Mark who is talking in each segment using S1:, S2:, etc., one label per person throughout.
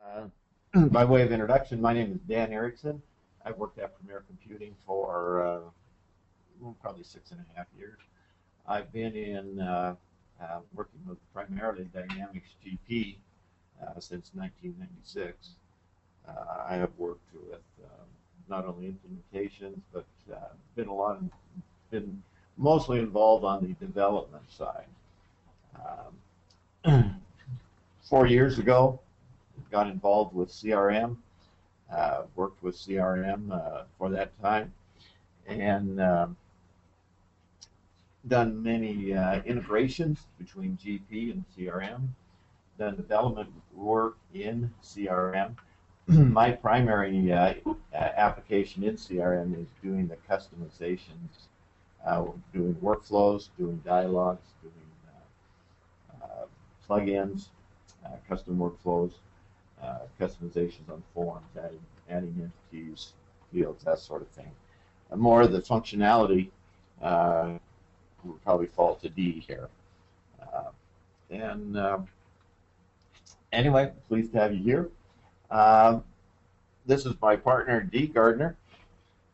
S1: Uh, by way of introduction, my name is Dan Erickson. I've worked at Premier Computing for probably 6.5 years. I've been in working with primarily Dynamics GP since 1996. I have worked with not only implementations, but been mostly involved on the development side. Um, 4 years ago, got involved with CRM, worked with CRM for that time, and done many integrations between GP and CRM, done development work in CRM. My primary application in CRM is doing the customizations, doing workflows, doing dialogues, doing plugins, custom workflows, customizations on forms, adding entities, fields, that sort of thing. More of the functionality would probably fall to D here. Anyway, pleased to have you here. This is my partner, D. Gardner.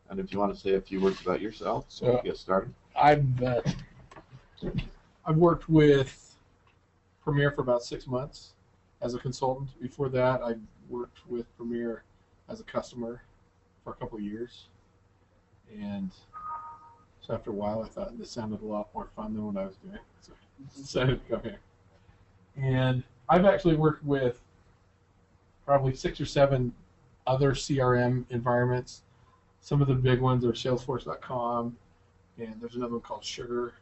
S1: And if you want to say a few words about yourself, so we'll get started.
S2: I've worked with Premier for about 6 months as a consultant. Before that, I worked with Premier as a customer for a couple of years. And so after a while, I thought this sounded a lot more fun than what I was doing. So I decided to come here. And I've actually worked with probably 6 or 7 other CRM environments. Some of the big ones are Salesforce.com, and there's another one called Sugar,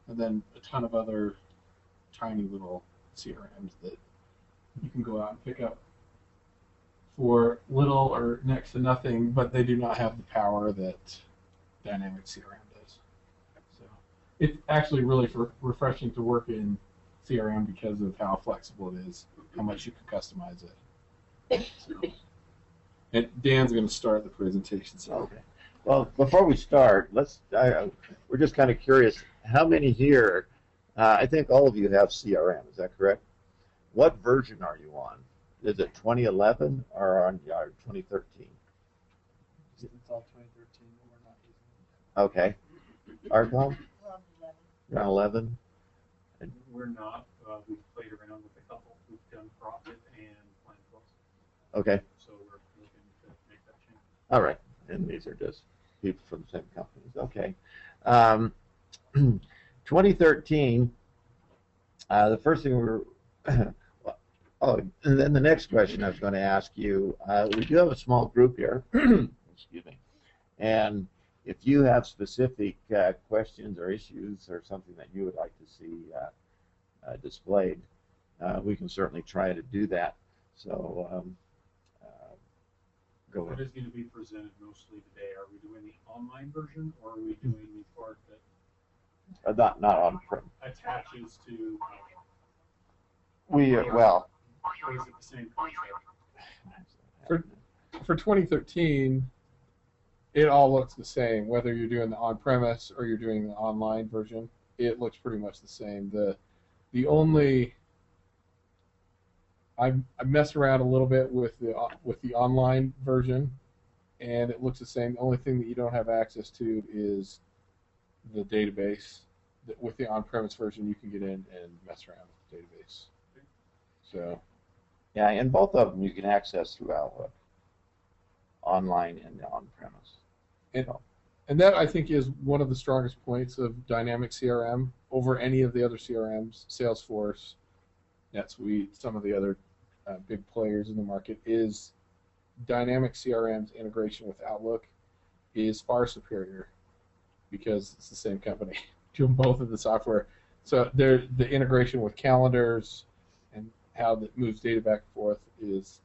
S2: and then a ton of other tiny little CRMs that you can go out and pick up for little or next to nothing, but they do not have the power that Dynamics CRM does. So it's actually really refreshing to work in CRM because of how flexible it is, how much you can customize it. So, and Dan's going to start the presentation. So.
S1: Okay. Well, before we start, we're just kind of curious. How many here? I think all of you have CRM. Is that correct? What version are you on? Is it 2011 or on 2013?
S2: It's all 2013, but we're not using it.
S1: Okay. Arcom? You're on 11.
S3: We're not. We've played around with a couple. We've done Profit and Plan Plus.
S1: Okay.
S3: So we're looking to make that change.
S1: All right. And these are just people from the same companies. Okay. 2013, the first thing oh, and then the next question I was going to ask you, we do have a small group here, excuse me, and if you have specific questions or issues or something that you would like to see displayed, we can certainly try to do that. So go ahead.
S3: What is going to be presented mostly today? Are we doing the online version, or are we doing the part that
S1: not on-prem.
S3: Attaches to?
S1: Well.
S3: Or is it the same concept?
S2: For 2013, it all looks the same. Whether you're doing the on-premise or you're doing the online version, it looks pretty much the same. The only I messed around a little bit with the online version, and it looks the same. The only thing that you don't have access to is the database. With the on-premise version, you can get in and mess around with the database. So,
S1: yeah, and both of them you can access through Outlook, online and on-premise.
S2: And that, I think, is one of the strongest points of Dynamic CRM over any of the other CRMs, Salesforce, NetSuite, some of the other big players in the market, is Dynamic CRM's integration with Outlook is far superior because it's the same company doing both of the software. So the integration with calendars and how that moves data back and forth is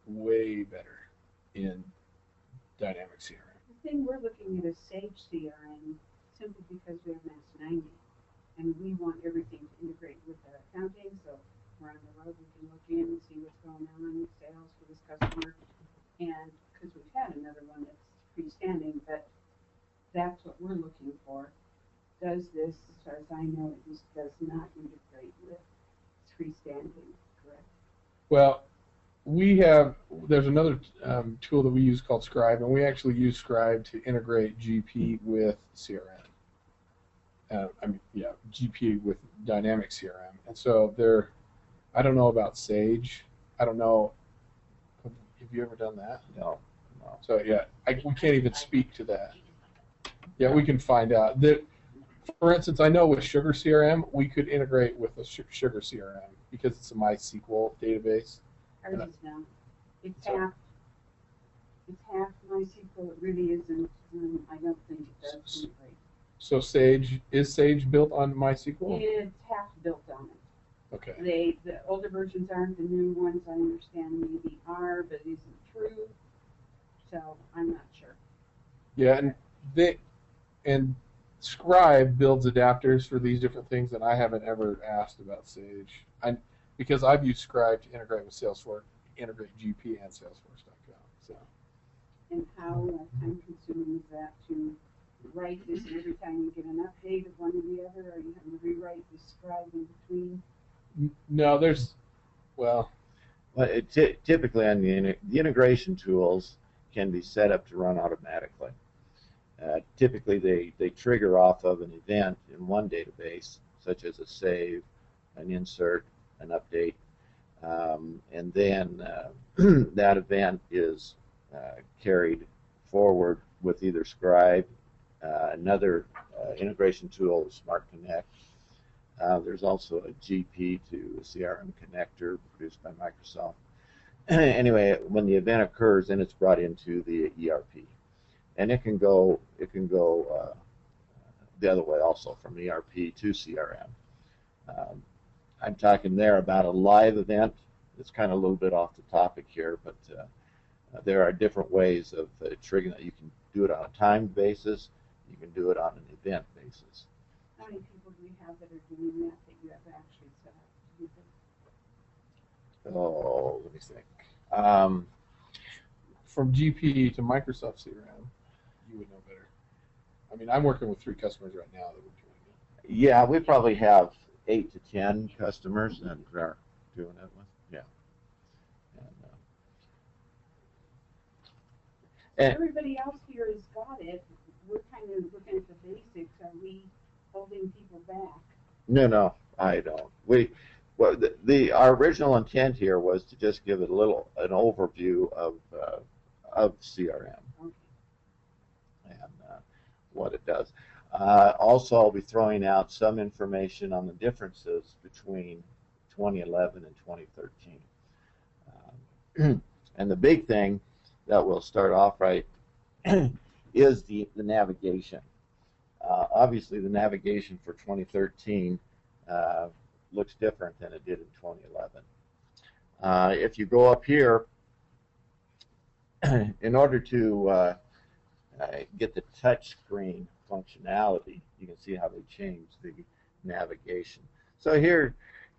S2: way better in Dynamic CRM.
S4: The thing we're looking at is Sage CRM simply because we have Mass 90, and we want everything to integrate with our accounting. So we're on the road, we can look in and see what's going on with sales for this customer, and because we've had another one that's freestanding, but that's what we're looking for. Does this, as far as I know, it just does not integrate with freestanding, correct?
S2: Well, there's another tool that we use called Scribe, and we actually use Scribe to integrate GP with CRM. GP with dynamic CRM. And so I don't know about Sage. I don't know. Have you ever done that?
S1: No.
S2: So yeah, we can't even speak to that. Yeah, we can find out. For instance, I know with Sugar CRM, we could integrate with a Sugar CRM because it's a MySQL database.
S4: Ours is not. It's half MySQL. It really isn't. I don't think it does integrate.
S2: So is Sage built on MySQL?
S4: It's half built on it.
S2: Okay.
S4: The older versions aren't. The new ones, I understand, maybe are, but isn't true. So I'm not sure.
S2: Yeah, and Scribe builds adapters for these different things, and I haven't ever asked about Sage. Because I've used Scribe to integrate with Salesforce, integrate GP and Salesforce.com. So.
S4: And how time-consuming is that to write this every time you get an update of one or the other, or you have to rewrite the Scribe in between?
S2: No,
S1: Typically on the integration tools can be set up to run automatically. Typically they trigger off of an event in one database, such as a save, an insert, an update, and then that event is carried forward with either Scribe, another integration tool, Smart Connect. There's also a GP to CRM connector produced by Microsoft. Anyway, when the event occurs, then it's brought into the ERP, and it can go the other way also, from ERP to CRM. I'm talking there about a live event. It's kind of a little bit off the topic here, but there are different ways of triggering that. You can do it on a timed basis. You can do it on an event basis.
S4: How many people do you have that are doing that you have actually set up to do that?
S1: Oh, let me think.
S2: From GP to Microsoft CRM, you would know better. I mean, I'm working with 3 customers right now that we're doing it.
S1: Yeah, we probably have 8 to 10 customers that are doing it with. Yeah. And
S4: everybody else here has got it. We're kind of looking at the basics. Are we holding people back?
S1: No, I don't. Our original intent here was to just give it an overview of CRM and what it does. Also, I'll be throwing out some information on the differences between 2011 and 2013. And the big thing that we'll start off right is the navigation. Obviously, the navigation for 2013 looks different than it did in 2011. If you go up here, in order to get the touch screen functionality, you can see how they changed the navigation. So here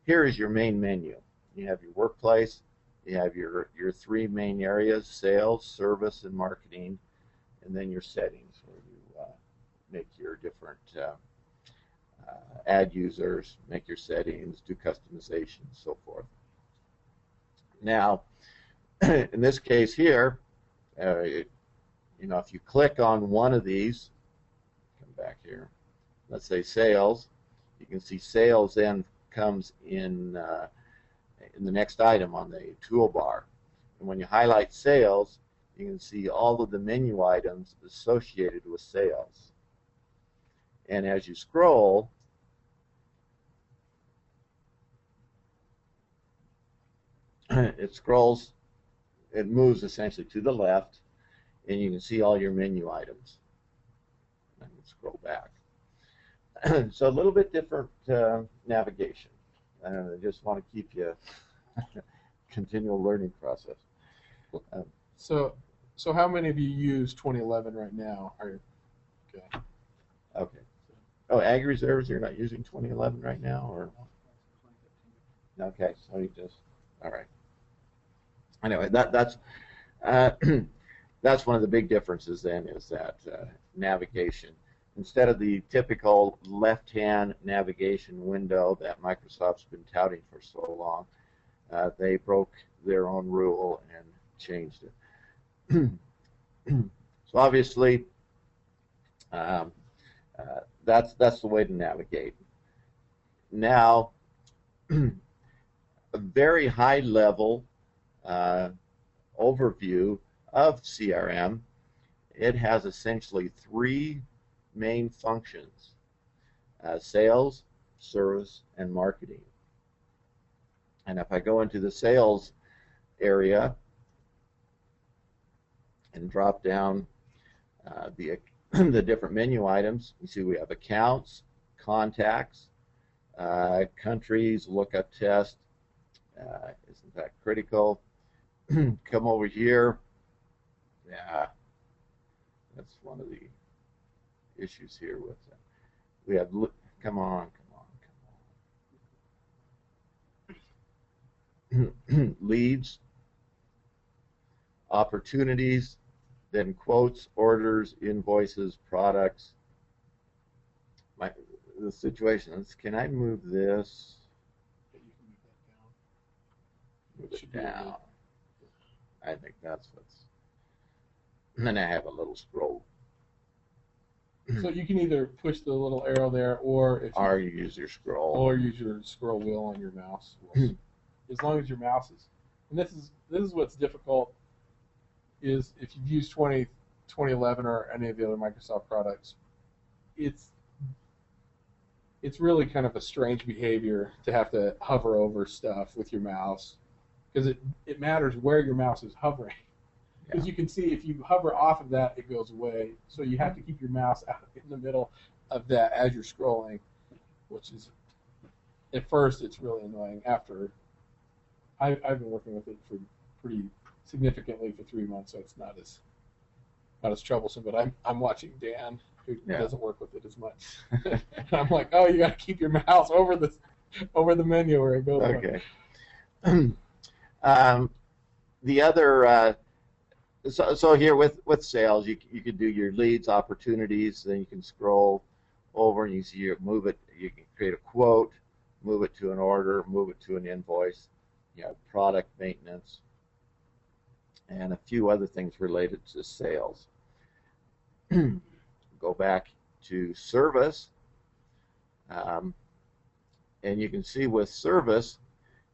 S1: is your main menu. You have your workplace. You have your 3 main areas: sales, service, and marketing, and then your settings, where you make your different add users, make your settings, do customization, and so forth. Now, in this case here, if you click on one of these, come back here, let's say sales, you can see sales then comes in the next item on the toolbar. And when you highlight sales, you can see all of the menu items associated with sales. And as you scroll, it moves essentially to the left, and you can see all your menu items. And then scroll back. So a little bit different navigation. I just want to keep you continual learning process.
S2: So how many of you use 2011 right now?
S1: Okay. Oh, Ag Reserves, you're not using 2011 right now, or? Okay, so you just, all right. Anyway, that's one of the big differences then, is that navigation. Instead of the typical left-hand navigation window that Microsoft's been touting for so long, they broke their own rule and changed it. So obviously, that's the way to navigate. Now, a very high level overview of CRM. It has essentially three main functions: sales, service, and marketing. And if I go into the sales area and drop down the different menu items, you see we have accounts, contacts, countries, lookup test, isn't that critical? Come over here. Yeah, that's one of the issues here with it. We have, come on. Leads, opportunities, then quotes, orders, invoices, products. The situation is, can I move this?
S2: You can move that down.
S1: Move it down. I think that's what's. And then I have a little scroll.
S2: So you can either push the little arrow there, or if
S1: Or you use your scroll.
S2: or use your scroll wheel on your mouse. As long as your mouse is, and this is what's difficult, is if you've used 2011 or any of the other Microsoft products, it's really kind of a strange behavior to have to hover over stuff with your mouse, because it matters where your mouse is hovering. Because you can see if you hover off of that, it goes away. So you have to keep your mouse out in the middle of that as you're scrolling, which is, at first, it's really annoying. After, I've been working with it for pretty significantly for 3 months, so it's not as troublesome. But I'm watching Dan, who doesn't work with it as much. And I'm like, oh, you got to keep your mouse over the menu where it goes.
S1: Okay. The other. So here with sales, you can do your leads, opportunities, then you can scroll over and you see you move it. You can create a quote, move it to an order, move it to an invoice. You have product maintenance, and a few other things related to sales. Go back to service, and you can see with service,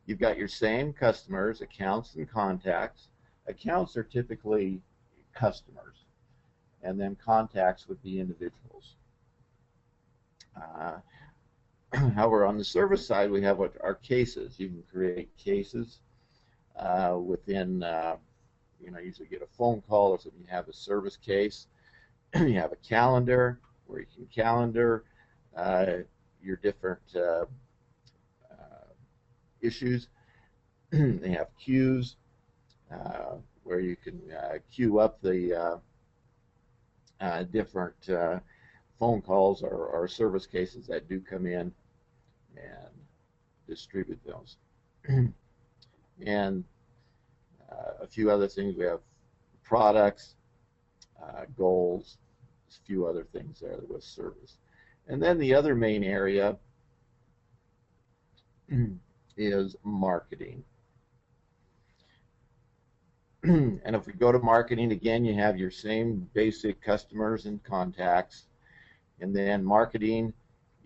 S1: you've got your same customers, accounts, and contacts. Accounts are typically customers, and then contacts would be individuals. However, on the service side, we have what are cases. You can create cases within, usually get a phone call or something. You have a service case. You have a calendar where you can calendar your different issues. They have queues. Where you can queue up the different phone calls or service cases that do come in and distribute those. And a few other things. We have products, goals, a few other things there with service. And then the other main area is marketing. And if we go to marketing, again, you have your same basic customers and contacts. And then marketing,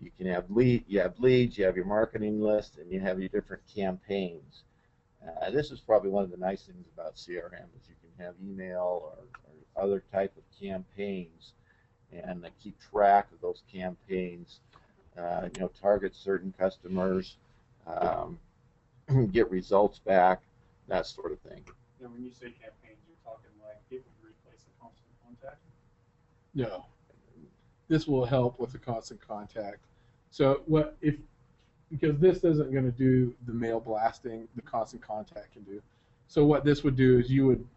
S1: you can have leads, you have your marketing list, and you have your different campaigns. This is probably one of the nice things about CRM is you can have email or other type of campaigns and keep track of those campaigns, target certain customers, get results back, that sort of thing.
S3: And when you say campaigns, you're talking like it would replace the constant contact?
S2: No. This will help with the constant contact. So because this isn't going to do the mail blasting, the constant contact can do. So what this would do is you would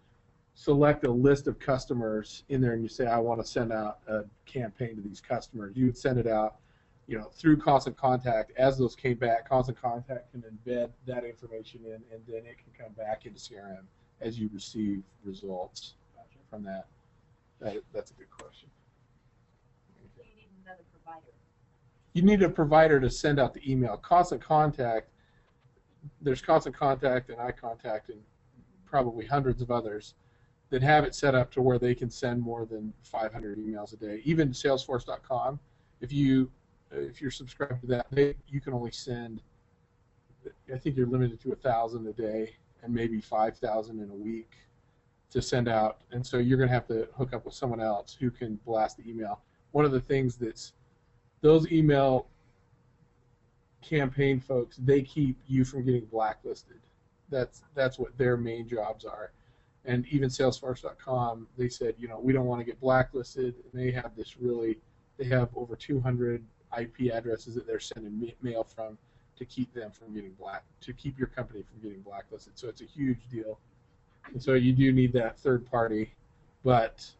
S2: select a list of customers in there and you say, I want to send out a campaign to these customers. You would send it out, through constant contact. As those came back, constant contact can embed that information in, and then it can come back into CRM as you receive results from that. That's a good question.
S4: You need another provider.
S2: You need a provider to send out the email. Constant contact, there's constant contact and iContact probably hundreds of others that have it set up to where they can send more than 500 emails a day. Even Salesforce.com, if you're subscribed to that, you can only send, I think you're limited to 1,000 a day and maybe 5,000 in a week to send out. And so you're going to have to hook up with someone else who can blast the email. One of the things those email campaign folks, they keep you from getting blacklisted. That's what their main jobs are. And even Salesforce.com, they said, we don't want to get blacklisted. And they have over 200 IP addresses that they're sending mail from to keep them from getting to keep your company from getting blacklisted. So it's a huge deal. And so you do need that third party. But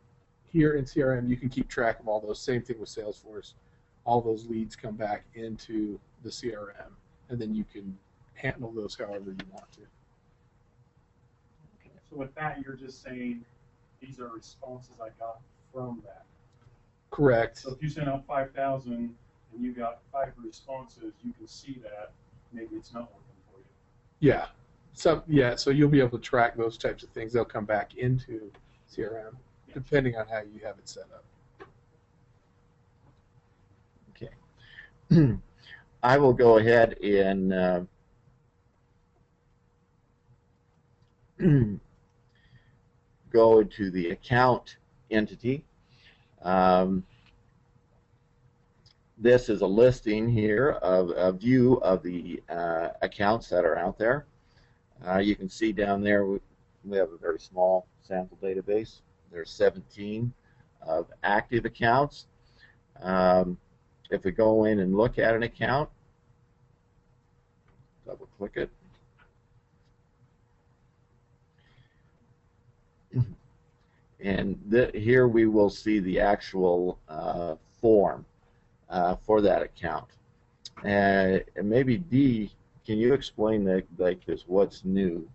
S2: here in CRM, you can keep track of all those. Same thing with Salesforce. All those leads come back into the CRM, and then you can handle those however you want to.
S3: So with that, you're just saying these are responses I got from that.
S2: Correct.
S3: So if you send out 5,000 and you got 5 responses, you can see that maybe it's not working for you.
S2: Yeah. So you'll be able to track those types of things. They'll come back into CRM depending on how you have it set up.
S1: Okay. I will go ahead and go to the account entity. This is a listing here of a view of the accounts that are out there. You can see down there we have a very small sample database. There's 17 of active accounts. If we go in and look at an account, double click it. And here we will see the actual form for that account. And maybe Dee, can you explain this what's new?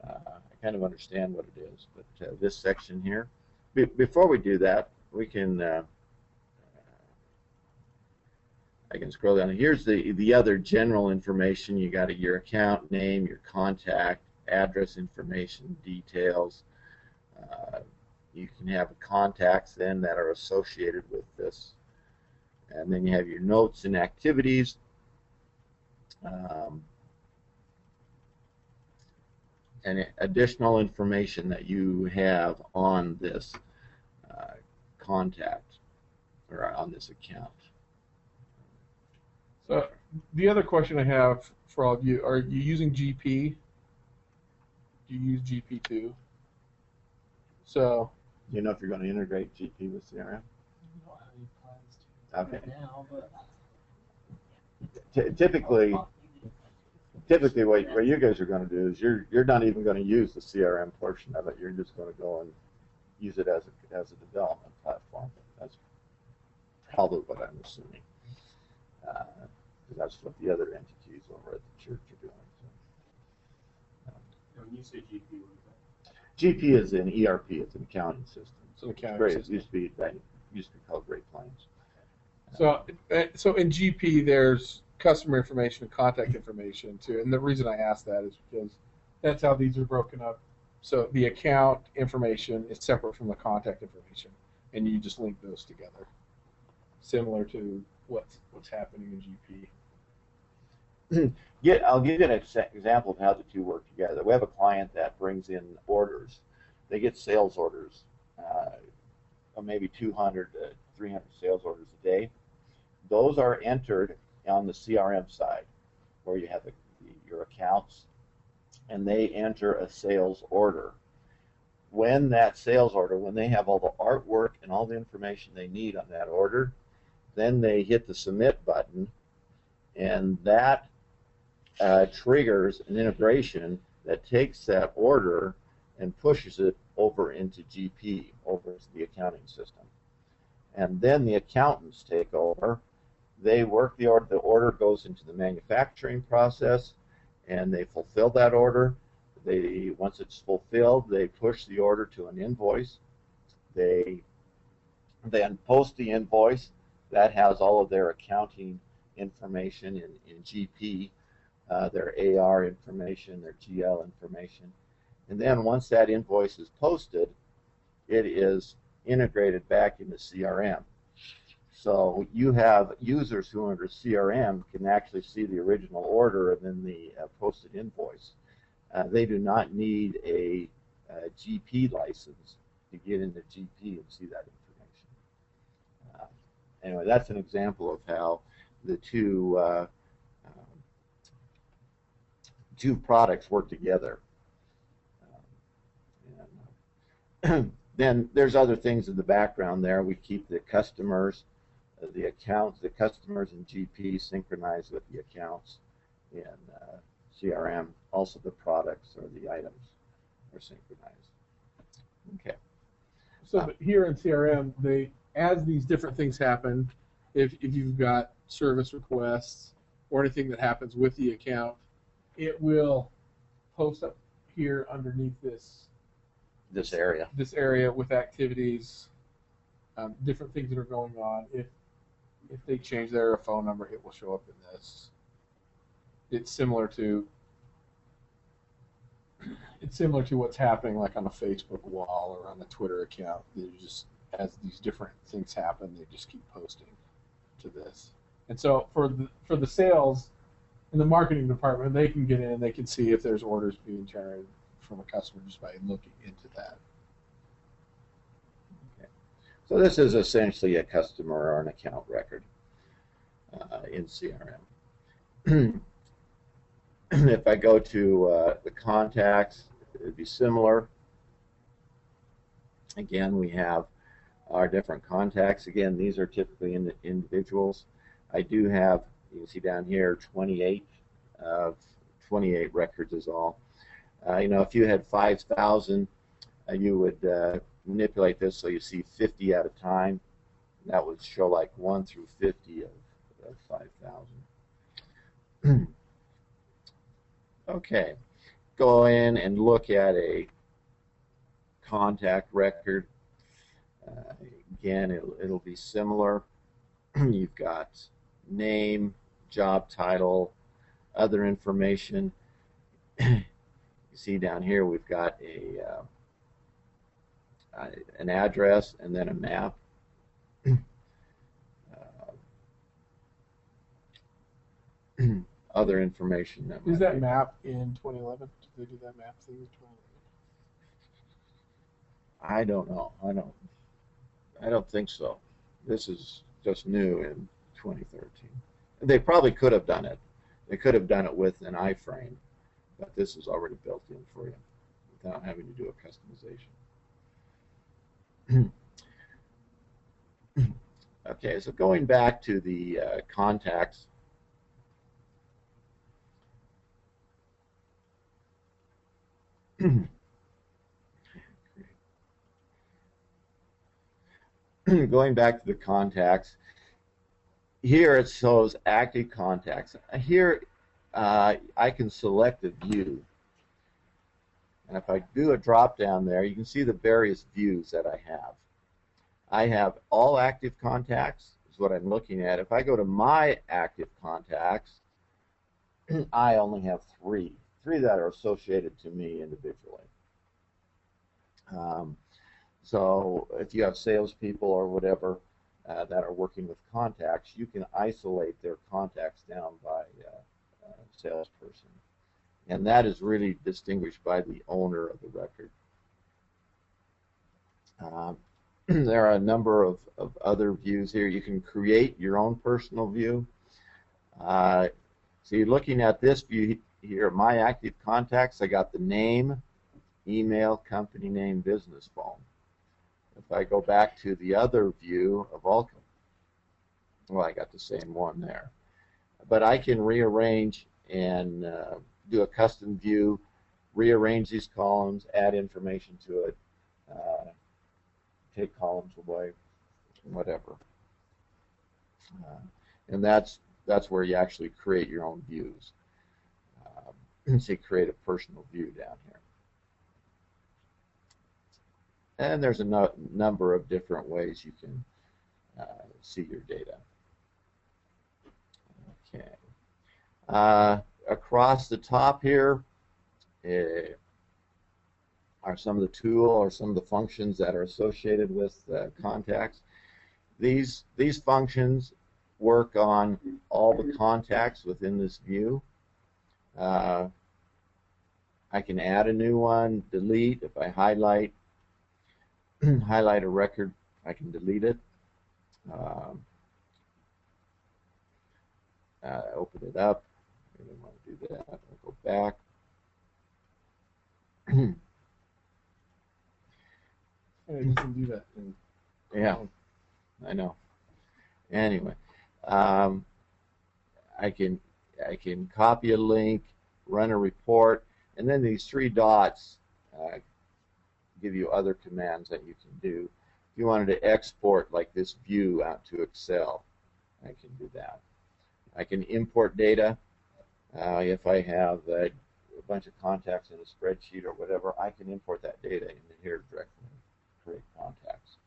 S1: I kind of understand what it is, but this section here. Before we do that, we can. I can scroll down. Here's the other general information. You got your account name, your contact, address information, details. You can have contacts then that are associated with this. And then you have your notes and activities. And additional information that you have on this contact or on this account.
S2: So the other question I have for all of you, are you using GP? Do you use GP too? So
S1: Do you know if you're going to integrate GP with CRM?
S5: I don't know how he plans to
S1: Okay.
S5: right now, but
S1: Typically what you guys are going to do is you're not even going to use the CRM portion of it. You're just going to go and use it as a development platform. That's probably what I'm assuming. That's what the other entities over at the church are doing. So,
S3: When you say GP, what is that?
S1: GP is an ERP. It's an accounting system.
S2: It's an accounting
S1: Great.
S2: system.
S1: It used to be called Great Plains.
S2: So in GP, there's customer information and contact information too. And the reason I ask that is because that's how these are broken up. So the account information is separate from the contact information, and you just link those together, similar to what's happening in GP.
S1: I'll give you an example of how the two work together. We have a client that brings in orders. They get sales orders, maybe 200 to 300 sales orders a day. Those are entered on the CRM side, where you have your accounts, and they enter a sales order. When that sales order, when they have all the artwork and all the information they need on that order, then they hit the submit button, and that triggers an integration that takes that order and pushes it over into GP, over to the accounting system. And then the accountants take over. They work the order. The order goes into the manufacturing process, and they fulfill that order. Once it's fulfilled, they push the order to an invoice. They then post the invoice. That has all of their accounting information in GP, their AR information, their GL information, And then once that invoice is posted, it is integrated back into CRM. So you have users who under CRM can actually see the original order and then the posted invoice. They do not need a GP license to get into GP and see that information. Anyway, that's an example of how the two products work together. Then there's other things in the background there. We keep the customers, the accounts, the customers in GP synchronized with the accounts in CRM. Also the products or the items are synchronized. Okay.
S2: So here in CRM, as these different things happen, if you've got service requests or anything that happens with the account, it will post up here underneath this area with activities, different things that are going on. If they change their phone number, it will show up in this. It's similar to what's happening like on a Facebook wall or on a Twitter account. They just, as these different things happen, they just keep posting to this. And so for the sales in the marketing department, they can get in, they can see if there's orders being generated from a customer just by looking into that.
S1: Okay. So this is essentially a customer or an account record in CRM. If I go to the contacts, it would be similar. Again, we have our different contacts. Again, these are typically individuals. I do have, you can see down here, 28 records is all. You know, if you had 5,000, you would manipulate this so you see 50 at a time. That would show like 1 through 50 of 5,000. Okay, go in and look at a contact record. Again, it'll be similar. You've got name, job title, other information. You see down here we've got an address and then a map. Other information.
S2: Is that map in 2011? Did they do that map thing in 2011?
S1: I don't know. I don't think so. This is just new in 2013. They probably could have done it. They could have done it with an iframe, but this is already built in for you without having to do a customization. Okay, so going back to the contacts. Going back to the contacts, here it shows active contacts. Here I can select a view, and if I do a drop down there, you can see the various views that I have. I have all active contacts is what I'm looking at. If I go to my active contacts, I only have three that are associated to me individually. So if you have salespeople or whatever that are working with contacts, you can isolate their contacts down by salesperson. And that is really distinguished by the owner of the record. There are a number of other views here. You can create your own personal view. So you're looking at this view here, my active contacts. I got the name, email, company name, business phone. If I go back to the other view of all, well, I got the same one there. But I can rearrange and do a custom view, rearrange these columns, add information to it, take columns away, whatever. And that's where you actually create your own views. So create a personal view down here. And there's a number of different ways you can see your data. Okay. Across the top here, are some of the tool or some of the functions that are associated with contacts. These functions work on all the contacts within this view. I can add a new one, delete. If I highlight a record, I can delete it. Open it up. I don't want to do that. I'll go back.
S2: It doesn't do that.
S1: Yeah, I know. Anyway, I can copy a link, run a report, and then these three dots give you other commands that you can do. If you wanted to export like this view out to Excel, I can do that. I can import data. If I have a bunch of contacts in a spreadsheet or whatever, I can import that data into here directly, create contacts.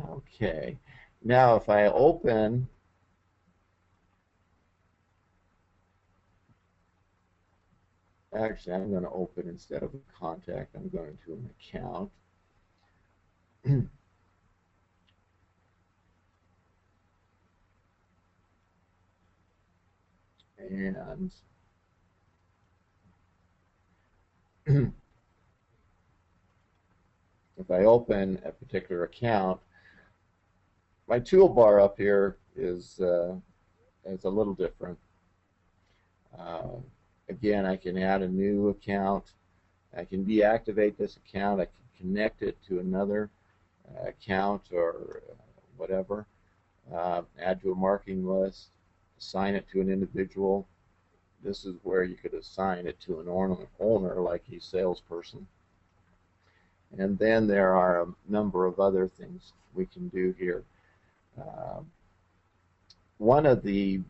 S1: Okay, now if I open actually I'm going to open instead of a contact, I'm going to an account. And if I open a particular account, my toolbar up here is a little different. Again, I can add a new account. I can deactivate this account. I can connect it to another account or whatever. Add to a marketing list. Assign it to an individual. This is where you could assign it to an owner like a salesperson. And then there are a number of other things we can do here. One of the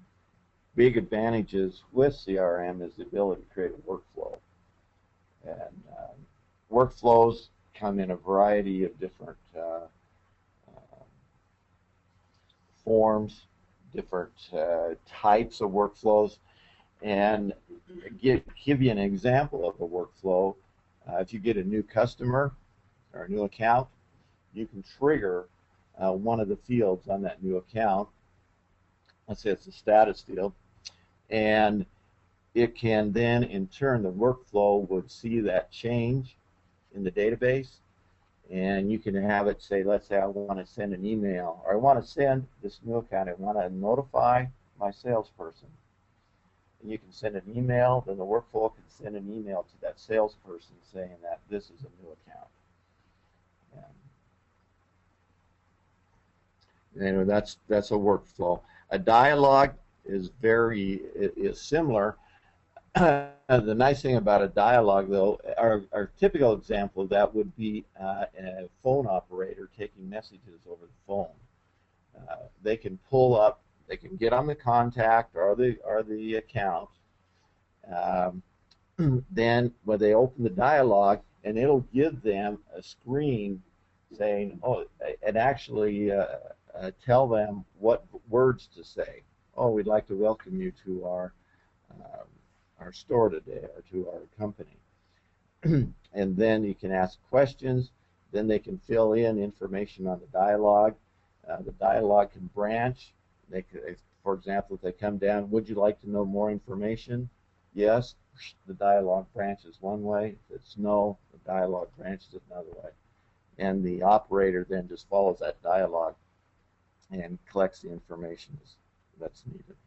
S1: big advantages with CRM is the ability to create a workflow. And workflows come in a variety of different forms, different types of workflows. And give you an example of a workflow. If you get a new customer or a new account, you can trigger one of the fields on that new account. Let's say it's a status field, and it can then, in turn, the workflow would see that change in the database, and you can have it say, let's say I want to send an email, or I want to send this new account, I want to notify my salesperson. And you can send an email, then the workflow can send an email to that salesperson saying that this is a new account. And anyway, that's a workflow. A dialogue is similar. The nice thing about a dialogue, though, our typical example of that would be a phone operator taking messages over the phone. They can pull up, they can get on the contact or the account. Then when they open the dialogue, and it'll give them a screen saying, oh, and actually tell them what words to say. Oh, we'd like to welcome you to our store today, or to our company. And then you can ask questions. Then they can fill in information on the dialogue. The dialogue can branch. They could, for example, if they come down, would you like to know more information? Yes. The dialogue branches one way. If it's no, the dialogue branches another way. And the operator then just follows that dialogue and collects the information that's needed.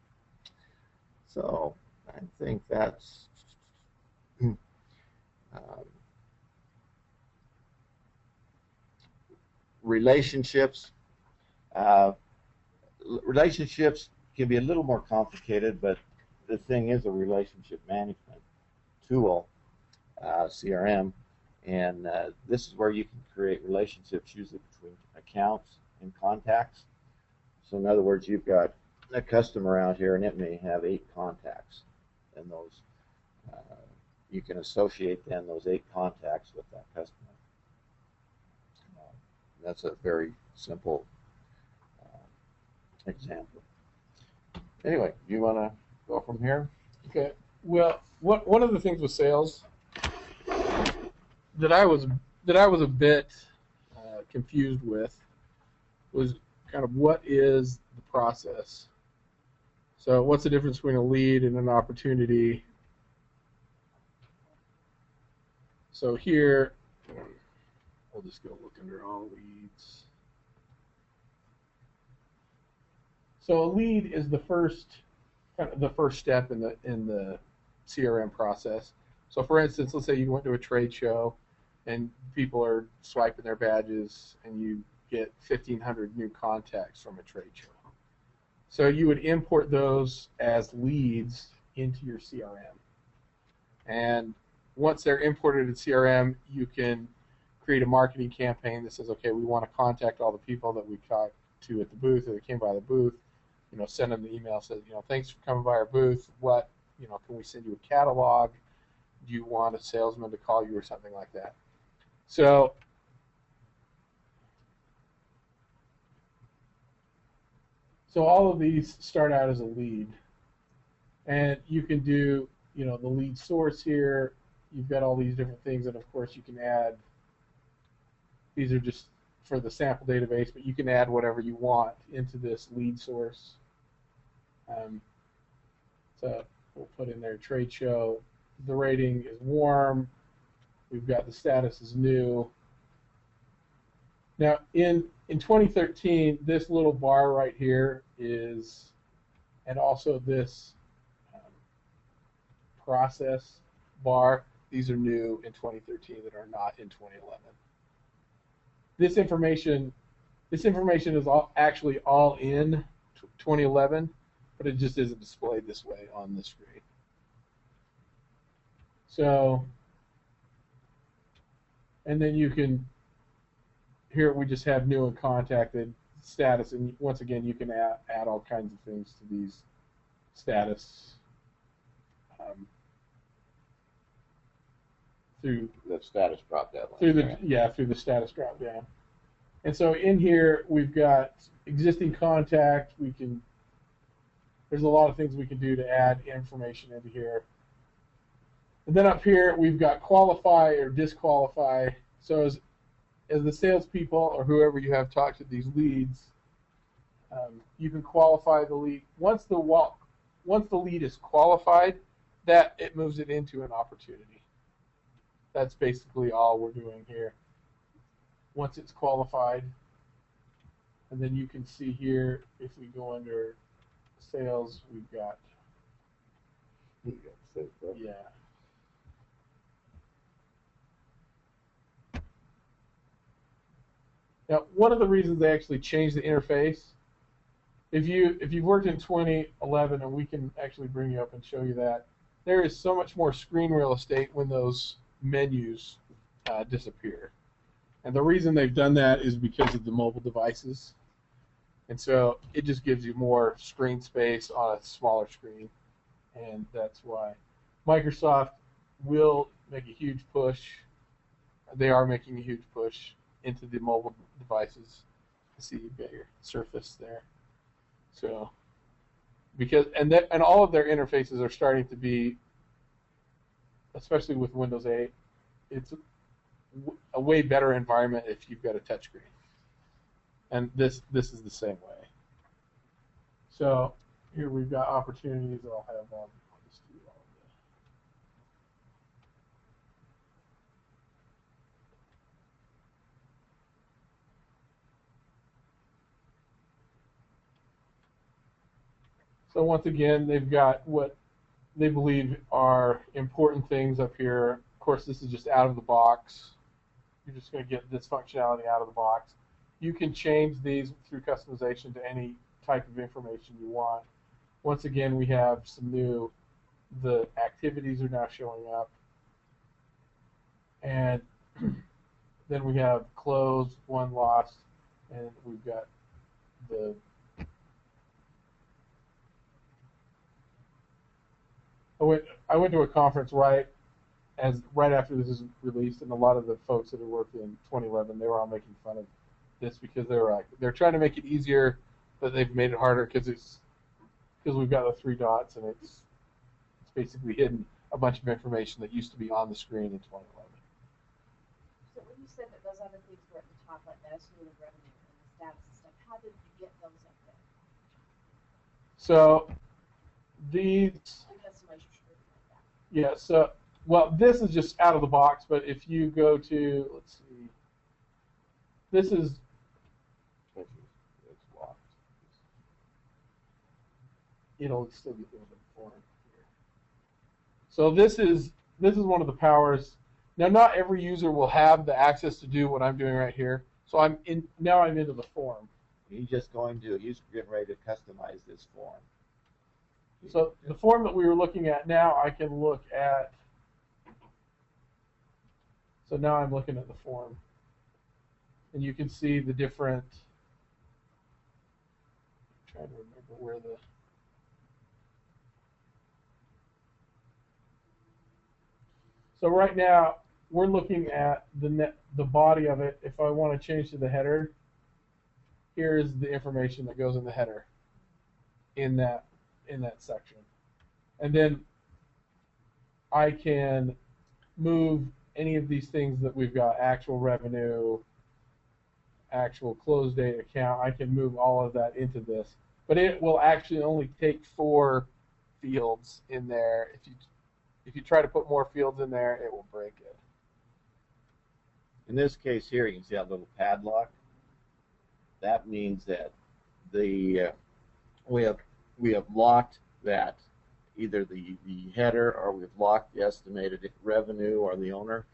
S1: So I think that's relationships. Relationships can be a little more complicated, but the thing is a relationship management tool, CRM, and this is where you can create relationships usually between accounts and contacts. So in other words, you've got a customer out here and it may have 8 contacts, and those you can associate then those 8 contacts with that customer. That's a very simple example. Anyway, you want to go from here?
S2: Okay. Well, one of the things with sales that I was a bit confused with was kind of what is the process. So what's the difference between a lead and an opportunity? So here, we'll just go look under all leads. So a lead is the first step in the CRM process. So for instance, let's say you went to a trade show and people are swiping their badges and you get 1,500 new contacts from a trade show. So you would import those as leads into your CRM. And once they're imported in CRM, you can create a marketing campaign that says, okay, we want to contact all the people that we talked to at the booth or that came by the booth. Send them the email, says, thanks for coming by our booth. What, can we send you a catalog? Do you want a salesman to call you or something like that? So all of these start out as a lead. And you can do, the lead source here. You've got all these different things, and of course you can add, these are just for the sample database, but you can add whatever you want into this lead source. So we'll put in there trade show. The rating is warm. We've got the status is new. Now in 2013, this little bar right here is, and also this process bar, these are new in 2013 that are not in 2011. This information is actually all in 2011, but it just isn't displayed this way on the screen. So, and then you can, here we just have new and contacted status, and once again you can add all kinds of things to these status through
S1: the status drop down.
S2: Through the status drop down. And so in here we've got existing contact. There's a lot of things we can do to add information into here. And then up here we've got qualify or disqualify. So as the salespeople or whoever you have talked to these leads, you can qualify the lead. Once the lead is qualified, that it moves it into an opportunity. That's basically all we're doing here. Once it's qualified, and then you can see here, if we go under sales, we've got, yeah. Now, one of the reasons they actually changed the interface, if you've worked in 2011, and we can actually bring you up and show you that, there is so much more screen real estate when those menus disappear. And the reason they've done that is because of the mobile devices. And so it just gives you more screen space on a smaller screen. And that's why Microsoft will make a huge push. They are making a huge push into the mobile devices. See, you've got your Surface there. So, and all of their interfaces are starting to be, especially with Windows 8, it's a way better environment if you've got a touchscreen. And this is the same way. So here we've got opportunities. I'll have I'll just do all of this. So once again, they've got what they believe are important things up here. Of course, this is just out of the box. You're just going to get this functionality out of the box. You can change these through customization to any type of information you want. Once again, we have some new, the activities are now showing up. And then we have closed, won, lost, and we've got the I went to a conference right after this is released, and a lot of the folks that had worked in 2011, they were all making fun of this because they're trying to make it easier, but they've made it harder because we've got the 3 dots, and it's basically hidden a bunch of information that used to be on the screen in 2011.
S6: So when you said that those other things were at the top, like the estimated revenue and the status and stuff, how did you get those up there?
S2: So these,
S6: The customization script like that.
S2: yeah, so, well, this is just out of the box, but if you go to, let's see, this is, it's locked. It'll still be a little bit foreign here. So this is one of the powers. Now, not every user will have the access to do what I'm doing right here. So now I'm into the form.
S1: He's getting ready to customize this form.
S2: So the form that we were looking at now, I can look at. So now I'm looking at the form. And you can see the different, I'm trying to remember where the, so right now we're looking at the body of it. If I want to change to the header, here's the information that goes in the header in that section. And then I can move any of these things that we've got, actual revenue, actual close date account. I can move all of that into this, but it will actually only take 4 fields in there. If you try to put more fields in there, it will break it.
S1: In this case here, you can see that little padlock. That means that we have locked that, either the header, or we've locked the estimated revenue or the owner,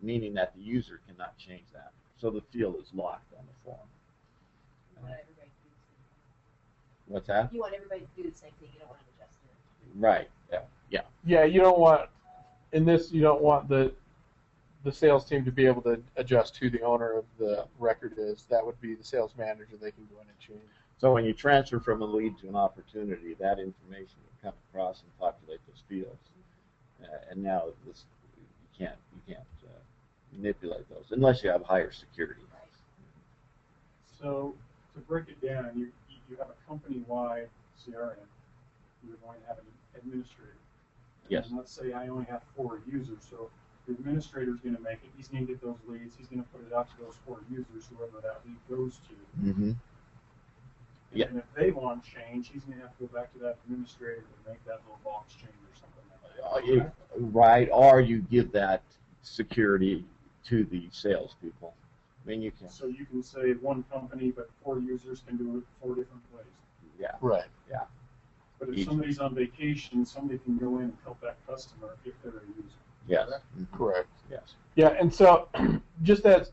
S1: meaning that the user cannot change that. So the field is locked on the form.
S6: You want everybody to do the same thing.
S1: What's that?
S6: You want everybody to do the same thing. You don't want to adjust it.
S1: Right. Yeah. Yeah.
S2: Yeah, you don't want, in this, you don't want the sales team to be able to adjust who the owner of the record is. That would be the sales manager. They can go in and change.
S1: So when you transfer from a lead to an opportunity, that information will come across and populate those fields. And now you can't manipulate those unless you have higher security.
S3: So to break it down, you have a company-wide CRM. You're going to have an administrator.
S1: Yes.
S3: And let's say I only have 4 users, so the administrator is going to make it. He's going to get those leads. He's going to put it out to those 4 users, whoever that lead goes to.
S1: Mm-hmm. Yeah.
S3: And if they want change, he's going to have to go back to that administrator to make that little box change or something like that.
S1: Right, or you give that security to the salespeople. I mean, you can.
S3: So you can say one company, but 4 users can do it 4 different ways.
S1: Yeah.
S2: Right.
S1: Yeah.
S3: But if somebody's on vacation, somebody can go in and help that customer if they're a user.
S1: Yes.
S2: Correct.
S1: Yes.
S2: Yeah, and so just as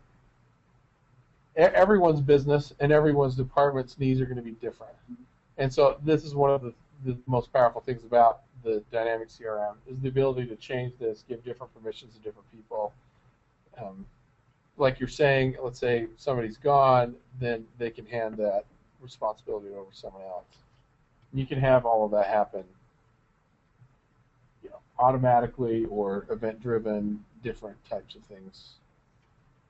S2: everyone's business and everyone's department's needs are going to be different. And so this is one of the most powerful things about the dynamic CRM is the ability to change this, give different permissions to different people. Like you're saying, let's say somebody's gone, then they can hand that responsibility over to someone else. You can have all of that happen, automatically or event-driven, different types of things.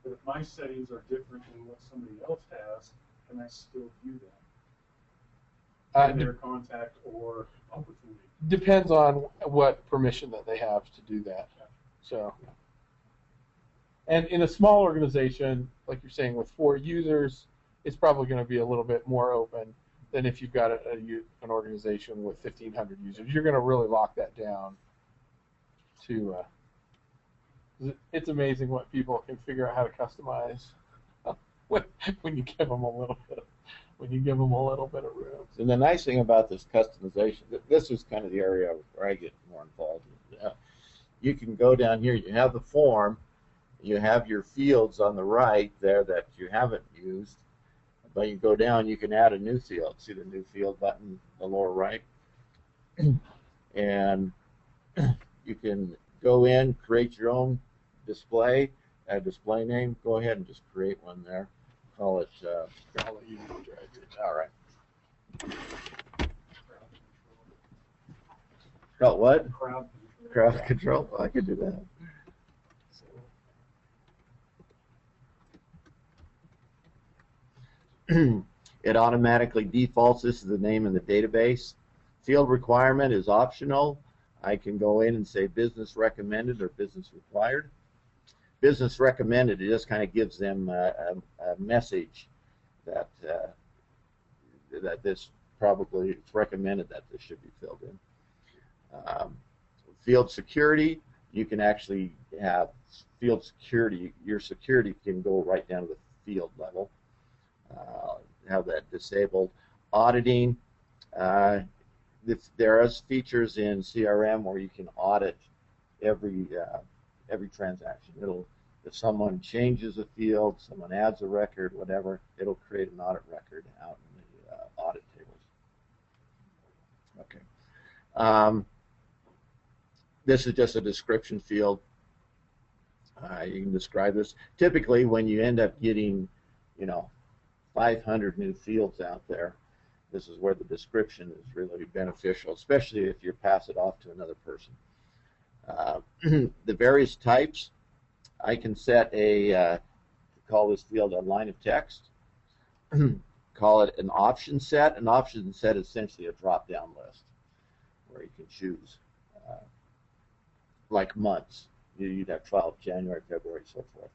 S3: But if my settings are different than what somebody else has, can I still view that? Their contact or opportunity.
S2: Depends on what permission that they have to do that. So, and in a small organization, like you're saying, with 4 users, it's probably going to be a little bit more open than if you've got an organization with 1,500 users. You're going to really lock that down. It's amazing what people can figure out how to customize when you give them a little bit of room.
S1: And the nice thing about this customization, this is kind of the area where I get more involved. You can go down here. You have the form. You have your fields on the right there that you haven't used. But you go down, you can add a new field. See the new field button in the lower right? And you can go in, create your own display, a display name. Go ahead and just create one there. Call it,
S2: I'll let you drive it.
S1: all right. Call what? Crowd control. Oh, I could do that. It automatically defaults. This is the name in the database. Field requirement is optional. I can go in and say business recommended or business required. Business recommended, it just kind of gives them a message that that this probably, it's recommended that this should be filled in. Field security, you can actually have field security, your security can go right down to the field level, have that disabled. Auditing, there are features in CRM where you can audit every transaction. If someone changes a field, someone adds a record, whatever, it'll create an audit record out in the audit tables. Okay. This is just a description field. You can describe this. Typically, when you end up getting, 500 new fields out there, this is where the description is really beneficial, especially if you pass it off to another person. The various types, I can set call this field a line of text, call it an option set. An option set is essentially a drop-down list where you can choose, like months. You'd have 12, January, February, so forth.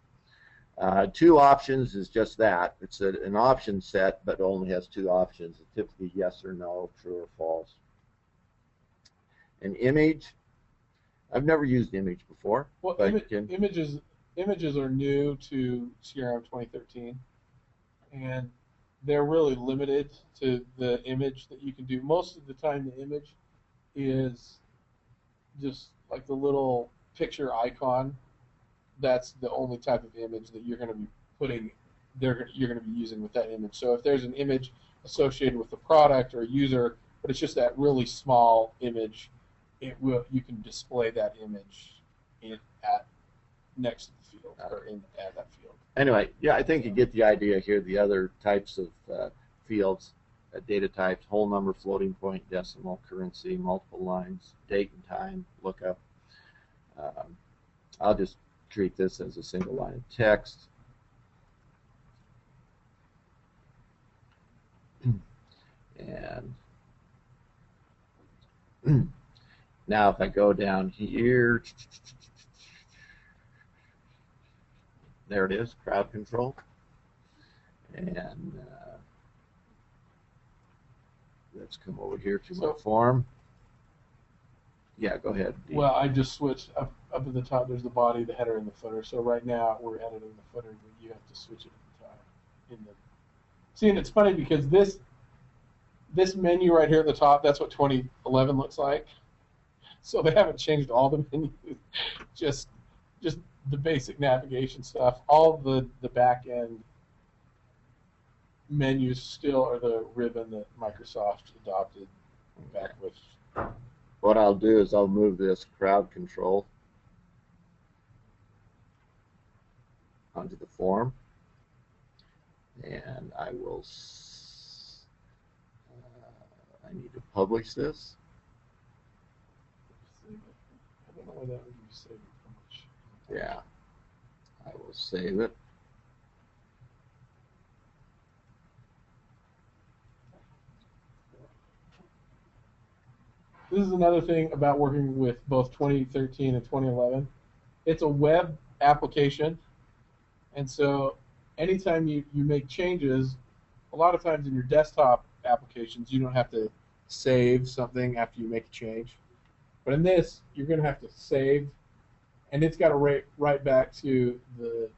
S1: Two options is just that. It's an option set, but only has two options. It's typically yes or no, true or false. An image, I've never used image before.
S2: Well, images are new to CRM 2013, and they're really limited to the image that you can do. Most of the time, the image is just like the little picture icon. That's the only type of image that you're going to be you're going to be using with that image. So if there's an image associated with the product or user, but it's just that really small image, you can display that image next to the field or at that field.
S1: Anyway, yeah, I think you get the idea here. The other types of fields, data types, whole number, floating point, decimal, currency, multiple lines, date and time, lookup. I'll just treat this as a single line of text. And now if I go down here, there it is, crowd control. And let's come over here to my form. Yeah, go ahead, Dean.
S2: Well, I just switched up at the top. There's the body, the header, and the footer. So right now we're editing the footer, but you have to switch it at the top. See, and it's funny because this menu right here at the top, that's what 2011 looks like. So they haven't changed all the menus, just the basic navigation stuff. All the back end menus still are the ribbon that Microsoft adopted back with.
S1: What I'll do is I'll move this crowd control onto the form, and I will. I need to publish this.
S2: I don't know why that would be saved publish.
S1: Yeah, I will save it.
S2: This is another thing about working with both 2013 and 2011. It's a web application, and so anytime you make changes, a lot of times in your desktop applications, you don't have to save something after you make a change. But in this, you're going to have to save, and it's got to write back to the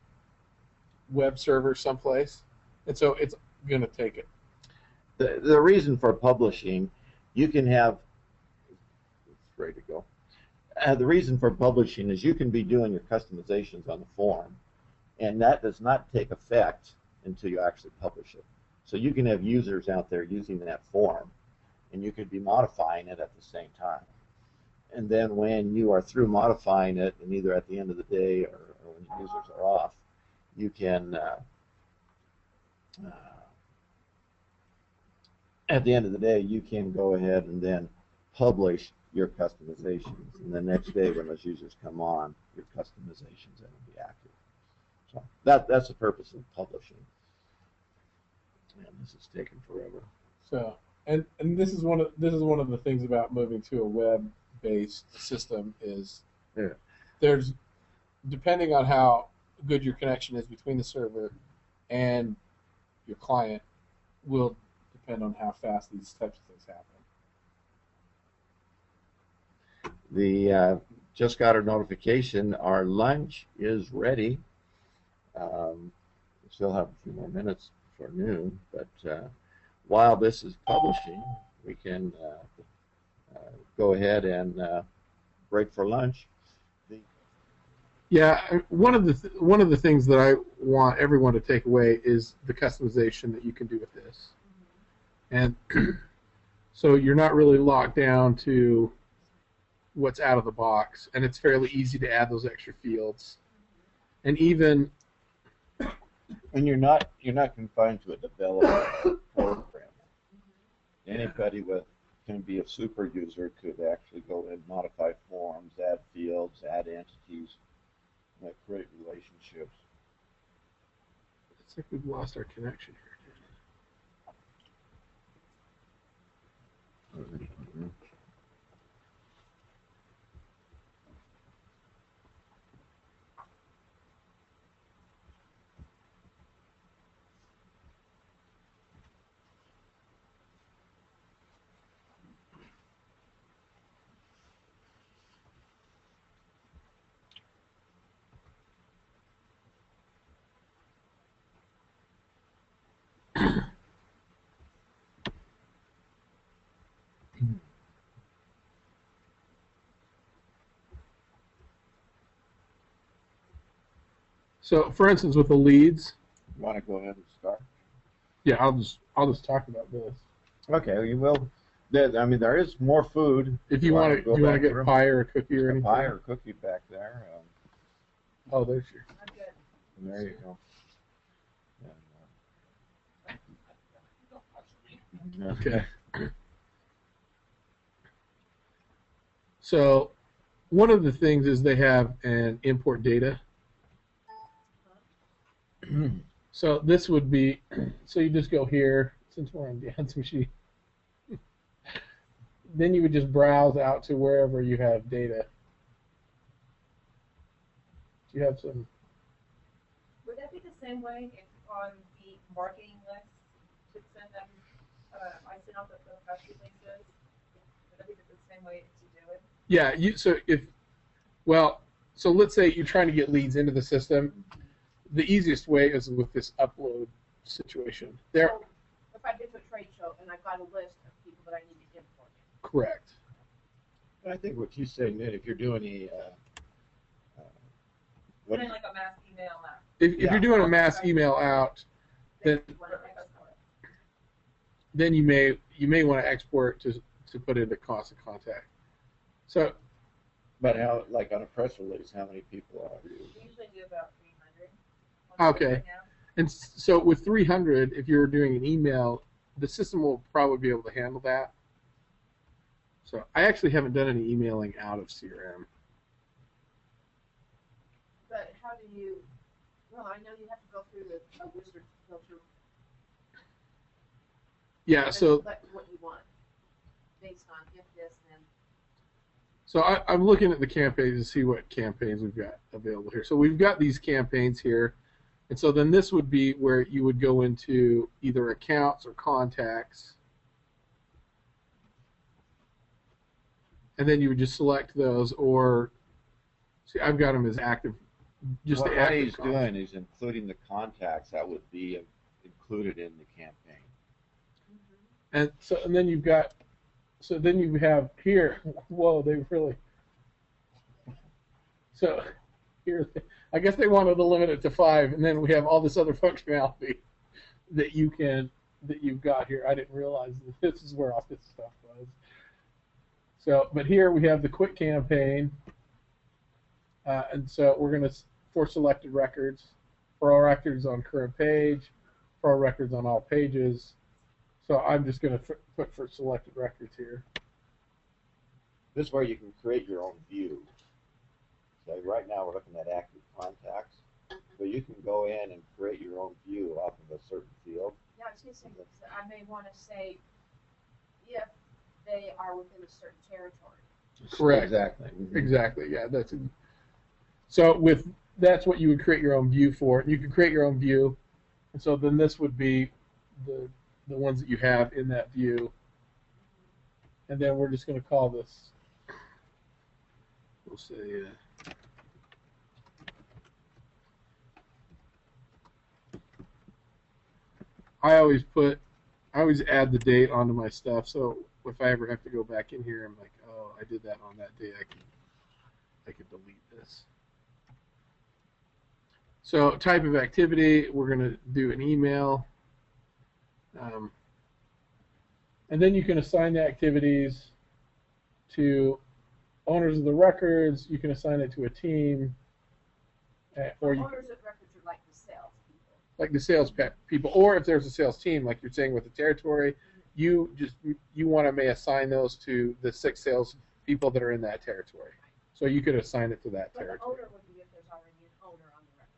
S2: web server someplace, and so it's going to take it.
S1: The reason for publishing, you can have, it's ready to go. The reason for publishing is you can be doing your customizations on the form, and that does not take effect until you actually publish it. So you can have users out there using that form, and you could be modifying it at the same time. And then when you are through modifying it, and either at the end of the day or when the users are off, you can, at the end of the day, you can go ahead and then publish your customizations. And the next day when those users come on, your customizations will be active. So that's the purpose of publishing. And this is taking forever.
S2: So, and this is one of the things about moving to a based system is
S1: Yeah.
S2: there's depending on how good your connection is between the server and your client will depend on how fast these types of things happen.
S1: The just got a notification. Our lunch is ready. We still have a few more minutes for noon, but while this is publishing, we can go ahead and break for lunch.
S2: Yeah, one of the things that I want everyone to take away is the customization that you can do with this, and so you're not really locked down to what's out of the box, and it's fairly easy to add those extra fields, and even
S1: And you're not confined to a developer program. Anybody can be a super user, could actually go and modify forms, add fields, add entities, create relationships.
S2: it's like we've lost our connection here. So, for instance, with the leads,
S1: You want to go ahead and start?
S2: yeah, I'll just talk about this.
S1: Okay, you will. There is more food.
S2: If you want to,
S1: go
S2: do you want
S1: back
S2: to get
S1: through?
S2: pie or a cookie or
S1: A
S2: anything?
S1: pie or cookie back there.
S2: Oh, there's your.
S6: I'm good.
S1: There you go. And,
S2: Okay. So, one of the things is they have an import data. So this would be, so you just go here, since we're on Dan's machine. Then you would just browse out to wherever you have data. Do you have some?
S7: Would that be the same way if on the marketing list to send them, I send out the press releases? Would that be the same way to do it?
S2: Yeah, so let's say you're trying to get leads into the system. The easiest way is with this upload situation. There.
S7: So if I've been to a trade show and I've got a list of people that I need to import.
S2: Correct.
S1: I think what she's saying, that if you're doing what,
S7: Doing like a mass email out.
S2: If you're doing a mass email out, then you may want to export to put into cost of contact. So,
S1: but how, like on a press release, how many people are you?
S7: We usually do about 300.
S2: Okay. And so with 300, if you're doing an email, the system will probably be able to handle that. So I actually haven't done any emailing out of CRM.
S7: But how do you? Well, I know you have to go through the wizard filter.
S2: Yeah. So
S7: select what you want based on if this then.
S2: So I'm looking at the campaigns to see what campaigns we've got available here. So we've got these campaigns here. And so then this would be where you would go into either accounts or contacts. And then you would just select those, or see, I've got them as active. Just
S1: what,
S2: the
S1: what
S2: active
S1: he's
S2: contacts.
S1: doing is including the contacts that would be included in the campaign.
S2: And so, and then you've got, so then you have here, whoa, they really, so here, I guess they wanted to limit it to 5, and then we have all this other functionality that you've got here. I didn't realize that this is where all this stuff was. So, but here we have the quick campaign, and so we're going to, for selected records, for all records on current page, for all records on all pages. So I'm just going to put for selected records here.
S1: This is where you can create your own view. So right now we're looking at active contacts, but you can go in and create your own view off of a certain field.
S7: Yeah, I was going to say, I may want to say if they are within a certain territory.
S2: Correct.
S1: Exactly.
S2: Exactly. Yeah, that's what you would create your own view for. You can create your own view, and so then this would be the ones that you have in that view, and then we're just going to call this. We'll say. I always add the date onto my stuff, so if I ever have to go back in here, I'm like, oh, I did that on that day. I can delete this. So type of activity, we're going to do an email. And then you can assign the activities to owners of the records. You can assign it to a team. Or you
S6: Owners of records are like the sales people.
S2: Like the sales people, or if there's a sales team, like you're saying with the territory, you want to may assign those to the 6 sales people that are in that territory. So you could assign it to that
S6: But
S2: territory.
S6: the owner would be if there's already an owner on the record.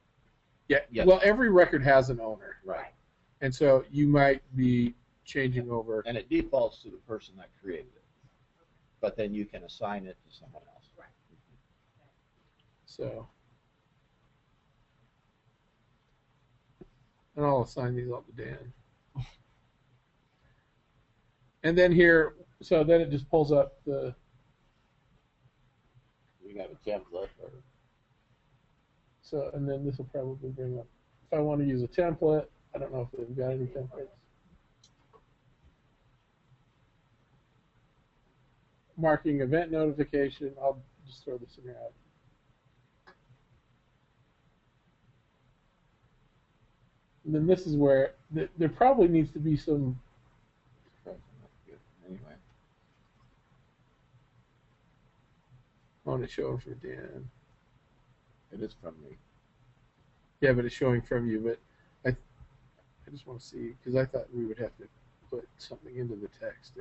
S2: Yeah.
S1: Yes.
S2: Well, every record has an owner,
S1: Right.
S2: and so you might be changing over.
S1: And it defaults to the person that created it. But then you can assign it to someone else.
S6: Right.
S2: So, and I'll assign these all to Dan. And then here, so then it just pulls up the.
S1: We have a template.
S2: So, and then this will probably bring up. If I want to use a template, I don't know if they've got any templates. Marking event notification. I'll just throw this in here. And then this is where there probably needs to be some.
S1: Anyway.
S2: I want to show them for Dan.
S1: It is from me.
S2: Yeah, but it's showing from you. But I just want to see because I thought we would have to put something into the text.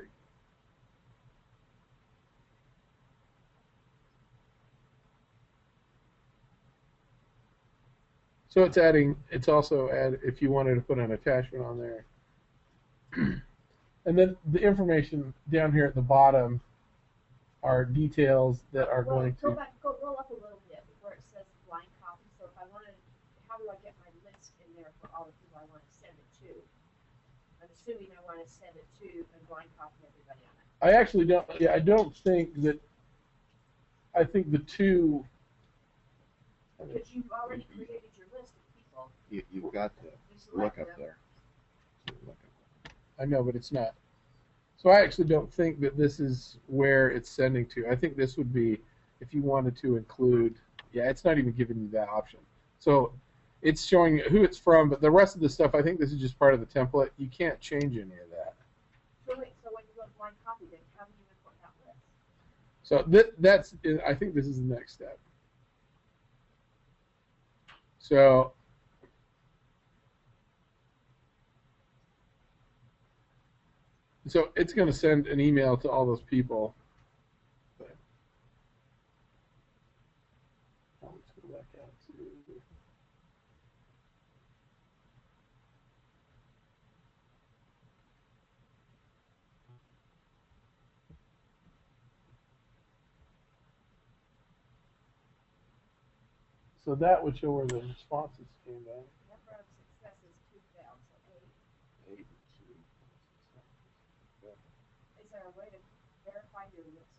S2: So it's adding. It's also add if you wanted to put an attachment on there. And then the information down here at the bottom are details that are going to.
S6: Go up a little bit where it says blind copy. So if I wanted, how do I get my list in there for all the people I want to send it to? I'm assuming I want to send it to and blind copy everybody on it.
S2: I actually don't. Yeah, I don't think that. I think the two.
S6: Because you've already created your list of people.
S1: You've got to look up there.
S2: I know, but it's not. So I actually don't think that this is where it's sending to. I think this would be if you wanted to include. Yeah, it's not even giving you that option. So it's showing who it's from, but the rest of the stuff, I think this is just part of the template. You can't change any of that.
S6: So when you go blind copy, then how do you import that list?
S2: So that's. I think this is the next step. So it's going to send an email to all those people. Let's go back out so that would show where the responses came in.
S6: Number of successes 2 failed, so 8.
S1: 8
S6: Is there a way to verify your list?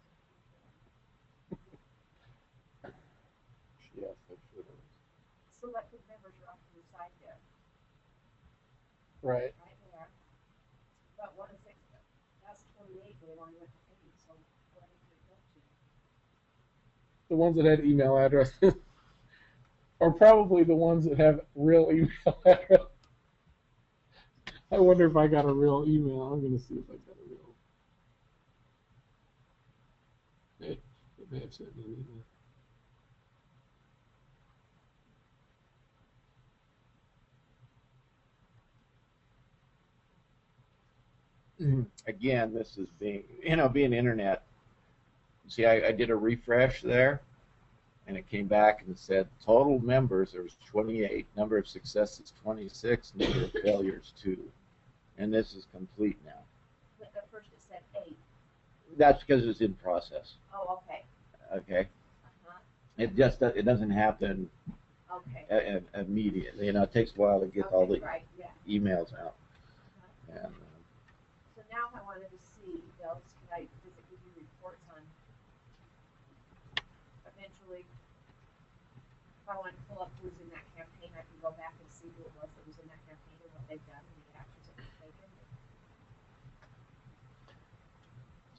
S1: Yes, I should have.
S6: Selected members are off to the side there.
S2: Right.
S6: Right there. But 1 of 6, that's 28, but it only went to 8, so what did it go to?
S2: The ones that had email addresses are probably the ones that have real email address. I wonder if I got a real email. I'm going to see if I got a real. It may have sent me an email.
S1: Again, this is being internet. See, I did a refresh there, and it came back and said total members, there was 28, number of successes 26, number of failures 2. And this is complete now.
S6: At first it said 8.
S1: That's because it's in process.
S6: Oh, okay.
S1: Okay.
S6: Uh-huh.
S1: It doesn't happen
S6: Okay.
S1: immediately. It takes a while to get all the
S6: Right, yeah.
S1: emails out.
S6: Uh-huh.
S1: And
S6: So now I wanted to see, does it give you reports on eventually, if I want to pull up who's in that campaign, I can go back and see who it was that was in that campaign and what they've done and the actions that they've taken.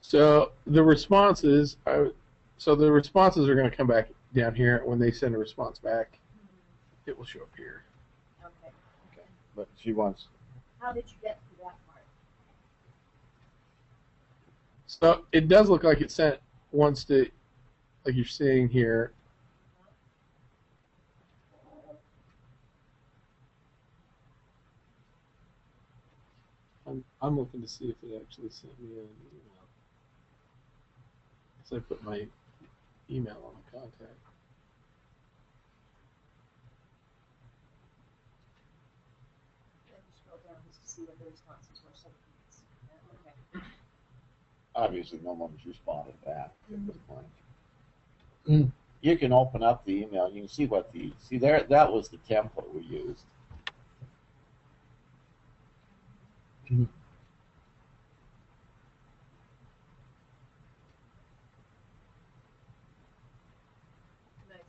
S2: So the responses are going to come back down here. When they send a response back, it will show up here.
S6: Okay.
S1: okay. But she wants.
S6: How did you get to that part?
S2: So it does look like it sent once to, like you're seeing here. I'm looking to see if it actually sent me an email. So I put my email on the contact.
S6: Then you scroll down just to see what the responses were. So okay.
S1: Obviously, no one's responded back at this point. You can open up the email. You can see there. That was the template we used.
S6: Nice.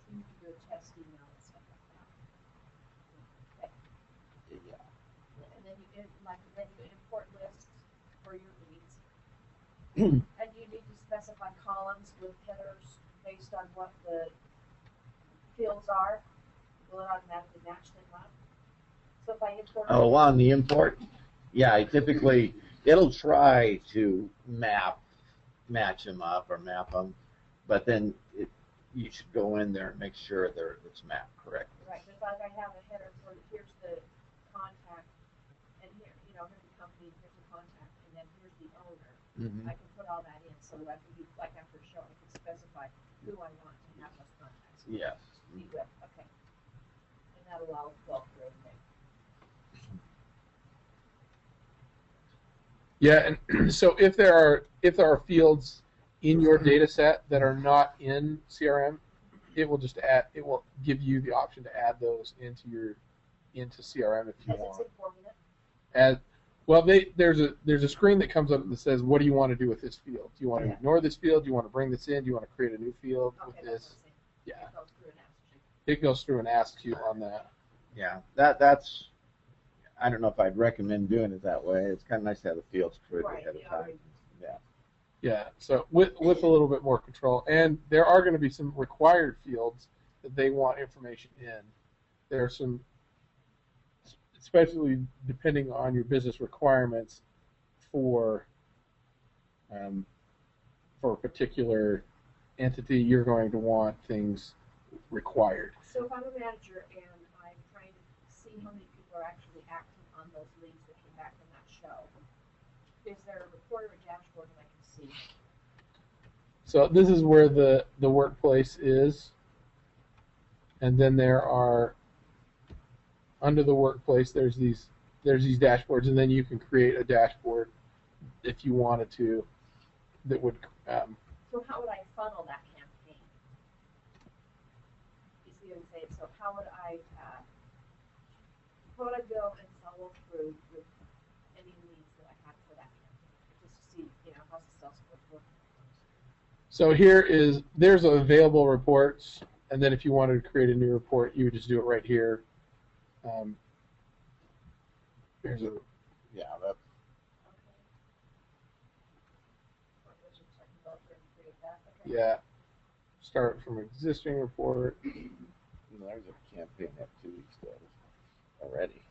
S6: You can do a test email and stuff like that. Okay.
S1: Yeah.
S6: And then you import lists for your leads. And you need to specify columns with headers based on what the fields are. Will it automatically match them up? So if I import.
S1: Oh, on the import, yeah. Typically, it'll try to match them up or map them, but then you should go in there and make sure it's mapped correctly.
S6: Right, just like I have a header for here's the contact, and here's the company, here's the contact, and then here's the owner.
S1: Mm-hmm.
S6: I can put all that in, so that like after a show, I can specify who I want to have those contacts.
S1: Yes.
S6: Meet with, okay, and that'll all go through everything.
S2: Yeah, and so if there are fields in your data set that are not in CRM, it will give you the option to add those into CRM if you want. Well, there's a screen that comes up that says, what do you want to do with this field? Do you want to ignore this field? Do you want to bring this in? Do you want to create a new field with this? Yeah. It goes through and asks you on that.
S1: Yeah, that's. I don't know if I'd recommend doing it that way. It's kind of nice to have the fields created ahead of time. Yeah.
S2: Yeah. So with a little bit more control, and there are going to be some required fields that they want information in. There are some, especially depending on your business requirements for a particular entity, you're going to want things required.
S6: So if I'm a manager and I'm trying to see how many people are actually acting on those leads that came back from that show, is there a report or a dashboard that I can see?
S2: So this is where the workplace is, and then there are under the workplace there's these dashboards, and then you can create a dashboard if you wanted to that would.
S6: So how would I funnel that campaign? You see what I'm saying? So how would I go and follow through with any leads that I have for that campaign, just to see how's the sales force working?
S2: So there's available reports, and then if you wanted to create a new report, you would just do it right here. There's a
S1: That's.
S2: Yeah, start from existing report.
S1: There's a campaign activity status already.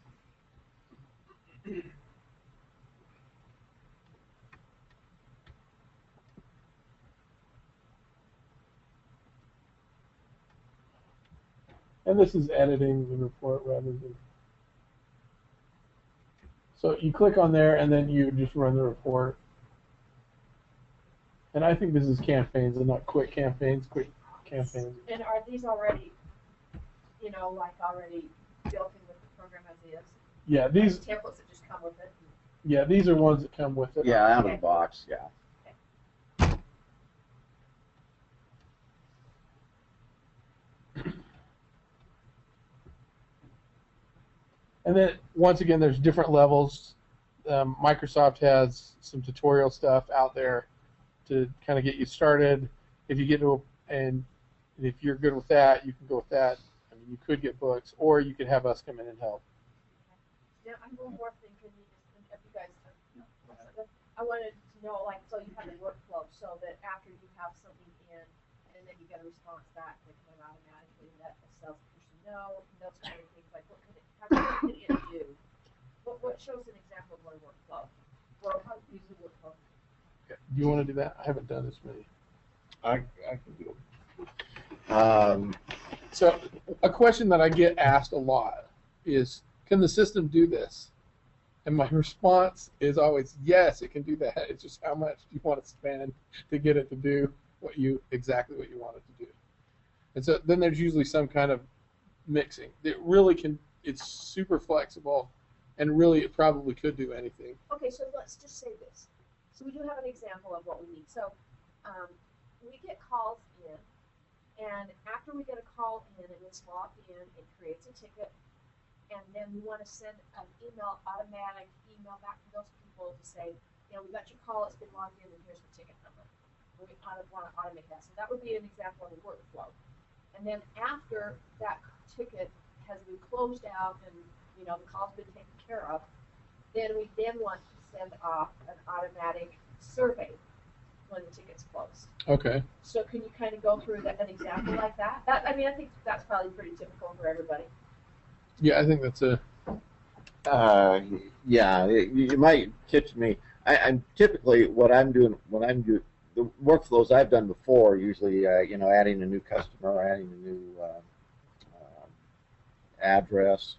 S2: And this is editing the report rather than. So you click on there, and then you just run the report. And I think this is campaigns and not quick campaigns. Quick campaigns.
S6: And are these already, already built in with the program as is?
S2: Yeah, these
S6: templates that just come with it.
S2: Yeah, these are ones that come with it.
S1: Yeah, out of the box. Yeah.
S6: Okay.
S2: And then once again, there's different levels. Microsoft has some tutorial stuff out there to kind of get you started. If you get to and if you're good with that, you can go with that. I mean, you could get books, or you could have us come in and help.
S6: Now, I'm one more thing, can you just, if you guys, I wanted to know, like, so you have a workflow, so that after you have something in, and then you get a response back, that can automatically let the salesperson know, those kind of things, like, what could it, how could it do? What shows an example of what a workflow, or how to use the workflow?
S2: Okay. Do you want to do that? I haven't done this many.
S1: I can do it.
S2: So a question that I get asked a lot is, can the system do this? And my response is always, yes, it can do that. It's just how much do you want to spend to get it to do exactly what you want it to do. And so then there's usually some kind of mixing. It really can, it's super flexible, and really it probably could do anything.
S6: Okay, so let's just say this. So we do have an example of what we need. So we get calls in, and after we get a call in and it's logged in, it creates a ticket, and then we want to send an automatic email back to those people to say, you know, we got your call, it's been logged in, and here's the ticket number. We want to automate that. So that would be an example of a workflow. And then after that ticket has been closed out and, you know, the call's been taken care of, then we want to send off an automatic survey when the ticket's closed.
S2: Okay.
S6: So can you kind of go through an example like that? I mean, I think that's probably pretty typical for everybody.
S2: Yeah, I think that's a.
S1: Yeah, you might catch me. I'm typically what I'm doing the workflows I've done before. Usually, you know, adding a new customer, adding a new address,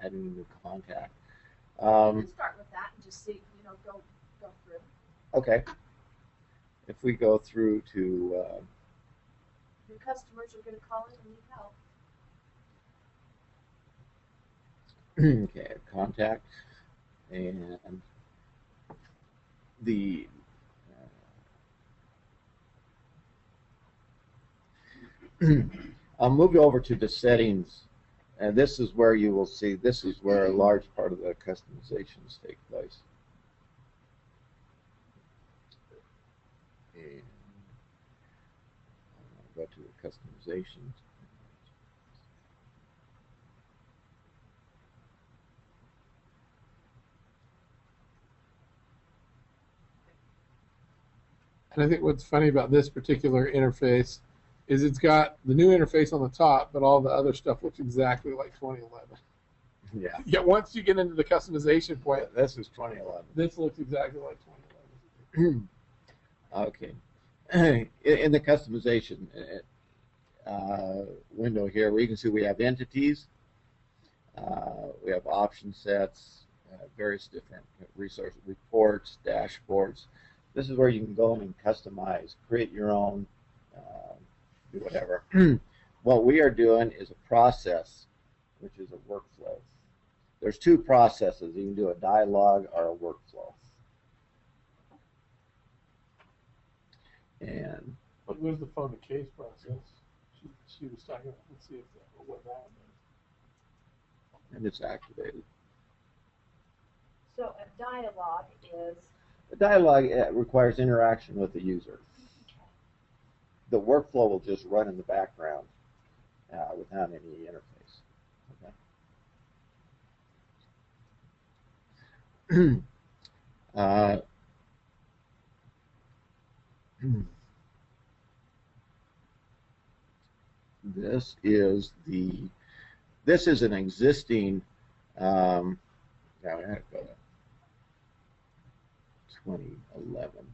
S1: adding a new contact.
S6: You can start with that and just see, you know, go through.
S1: Okay. If we go through to
S6: Your customers are going to call in and need help.
S1: okay, contact, and the I'll move you over to the settings, and this is where you will see, this is where a large part of the customizations take place. And I'll go to the customizations.
S2: And I think what's funny about this particular interface is it's got the new interface on the top, but all the other stuff looks exactly like 2011.
S1: Yeah.
S2: Yet once you get into the customization point,
S1: This is 2011.
S2: this looks exactly like 2011.
S1: Okay. In the customization window here, we can see we have entities, we have option sets, various different resource reports, dashboards. This is where you can go in and customize, create your own, do whatever. What we are doing is a process, which is a workflow. There's two processes. You can do a dialogue or a workflow. And
S2: But where's the phone to case process? She was talking about, let's see if that, what that is.
S1: it's activated.
S6: So a dialogue is.
S1: The dialogue requires interaction with the user. The workflow will just run in the background without any interface. Okay. This is an existing. Now I have to go to 2011.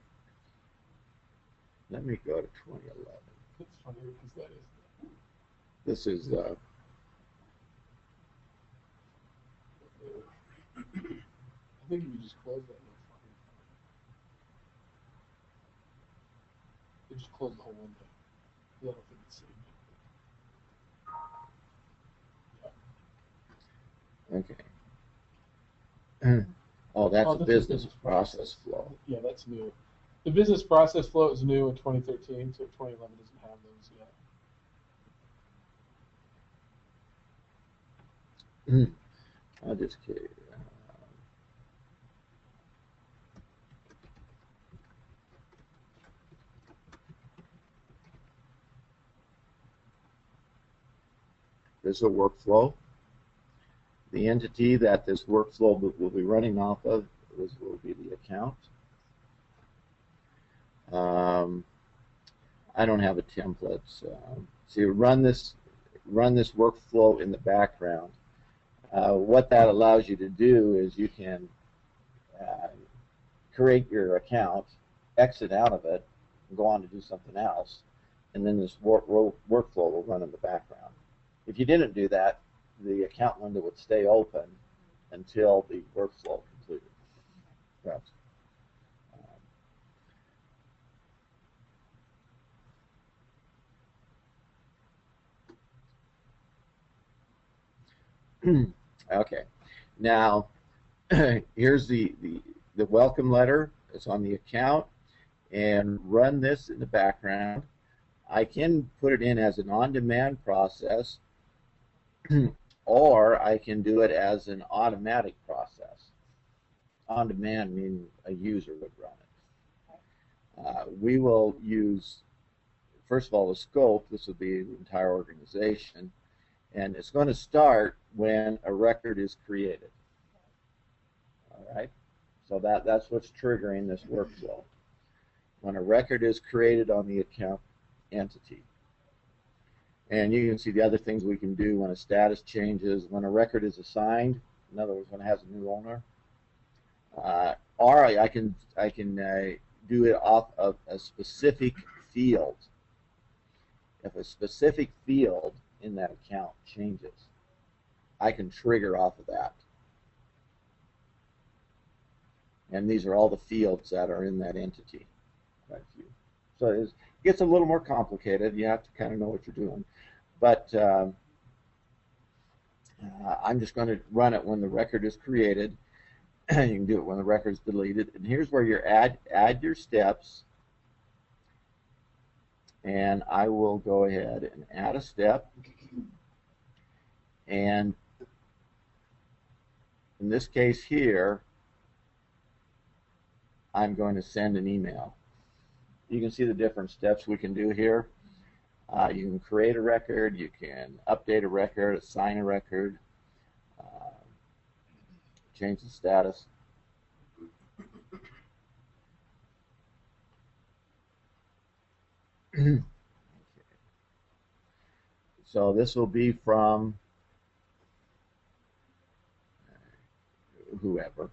S1: Let me go to 2011.
S2: It's funny because that is.
S1: This is
S2: I think if you just close that, it's fine. You just close the whole window. I don't think it's saved.
S1: okay. Oh, that's
S2: Oh,
S1: a
S2: that's
S1: business process flow.
S2: Yeah, that's new. The business process flow is new in 2013, so 2011 doesn't have those yet.
S1: I'll just kidding. This is a workflow. The entity that this workflow will be running off of will be the account. I don't have a template. So you run this workflow in the background. What that allows you to do is you can create your account, exit out of it, and go on to do something else, and then this workflow will run in the background. If you didn't do that, the account window would stay open until the workflow completed. Right. Okay. Now, here's the welcome letter. It's on the account, and run this in the background. I can put it in as an on-demand process, or I can do it as an automatic process. On-demand meaning a user would run it. We will use, first of all, the scope. This will be the entire organization, and it's going to start when a record is created. All right, so that's what's triggering this workflow. When a record is created on the account entity. And you can see the other things we can do when a status changes, when a record is assigned, in other words, when it has a new owner. Or I can do it off of a specific field. If a specific field in that account changes, I can trigger off of that. And these are all the fields that are in that entity. So it gets a little more complicated. You have to kind of know what you're doing. But I'm just going to run it when the record is created. You can do it when the record is deleted. And here's where you add your steps. And I will go ahead and add a step. And in this case here, I'm going to send an email. You can see the different steps we can do here. You can create a record, you can update a record, assign a record, change the status. Okay. So this will be from whoever.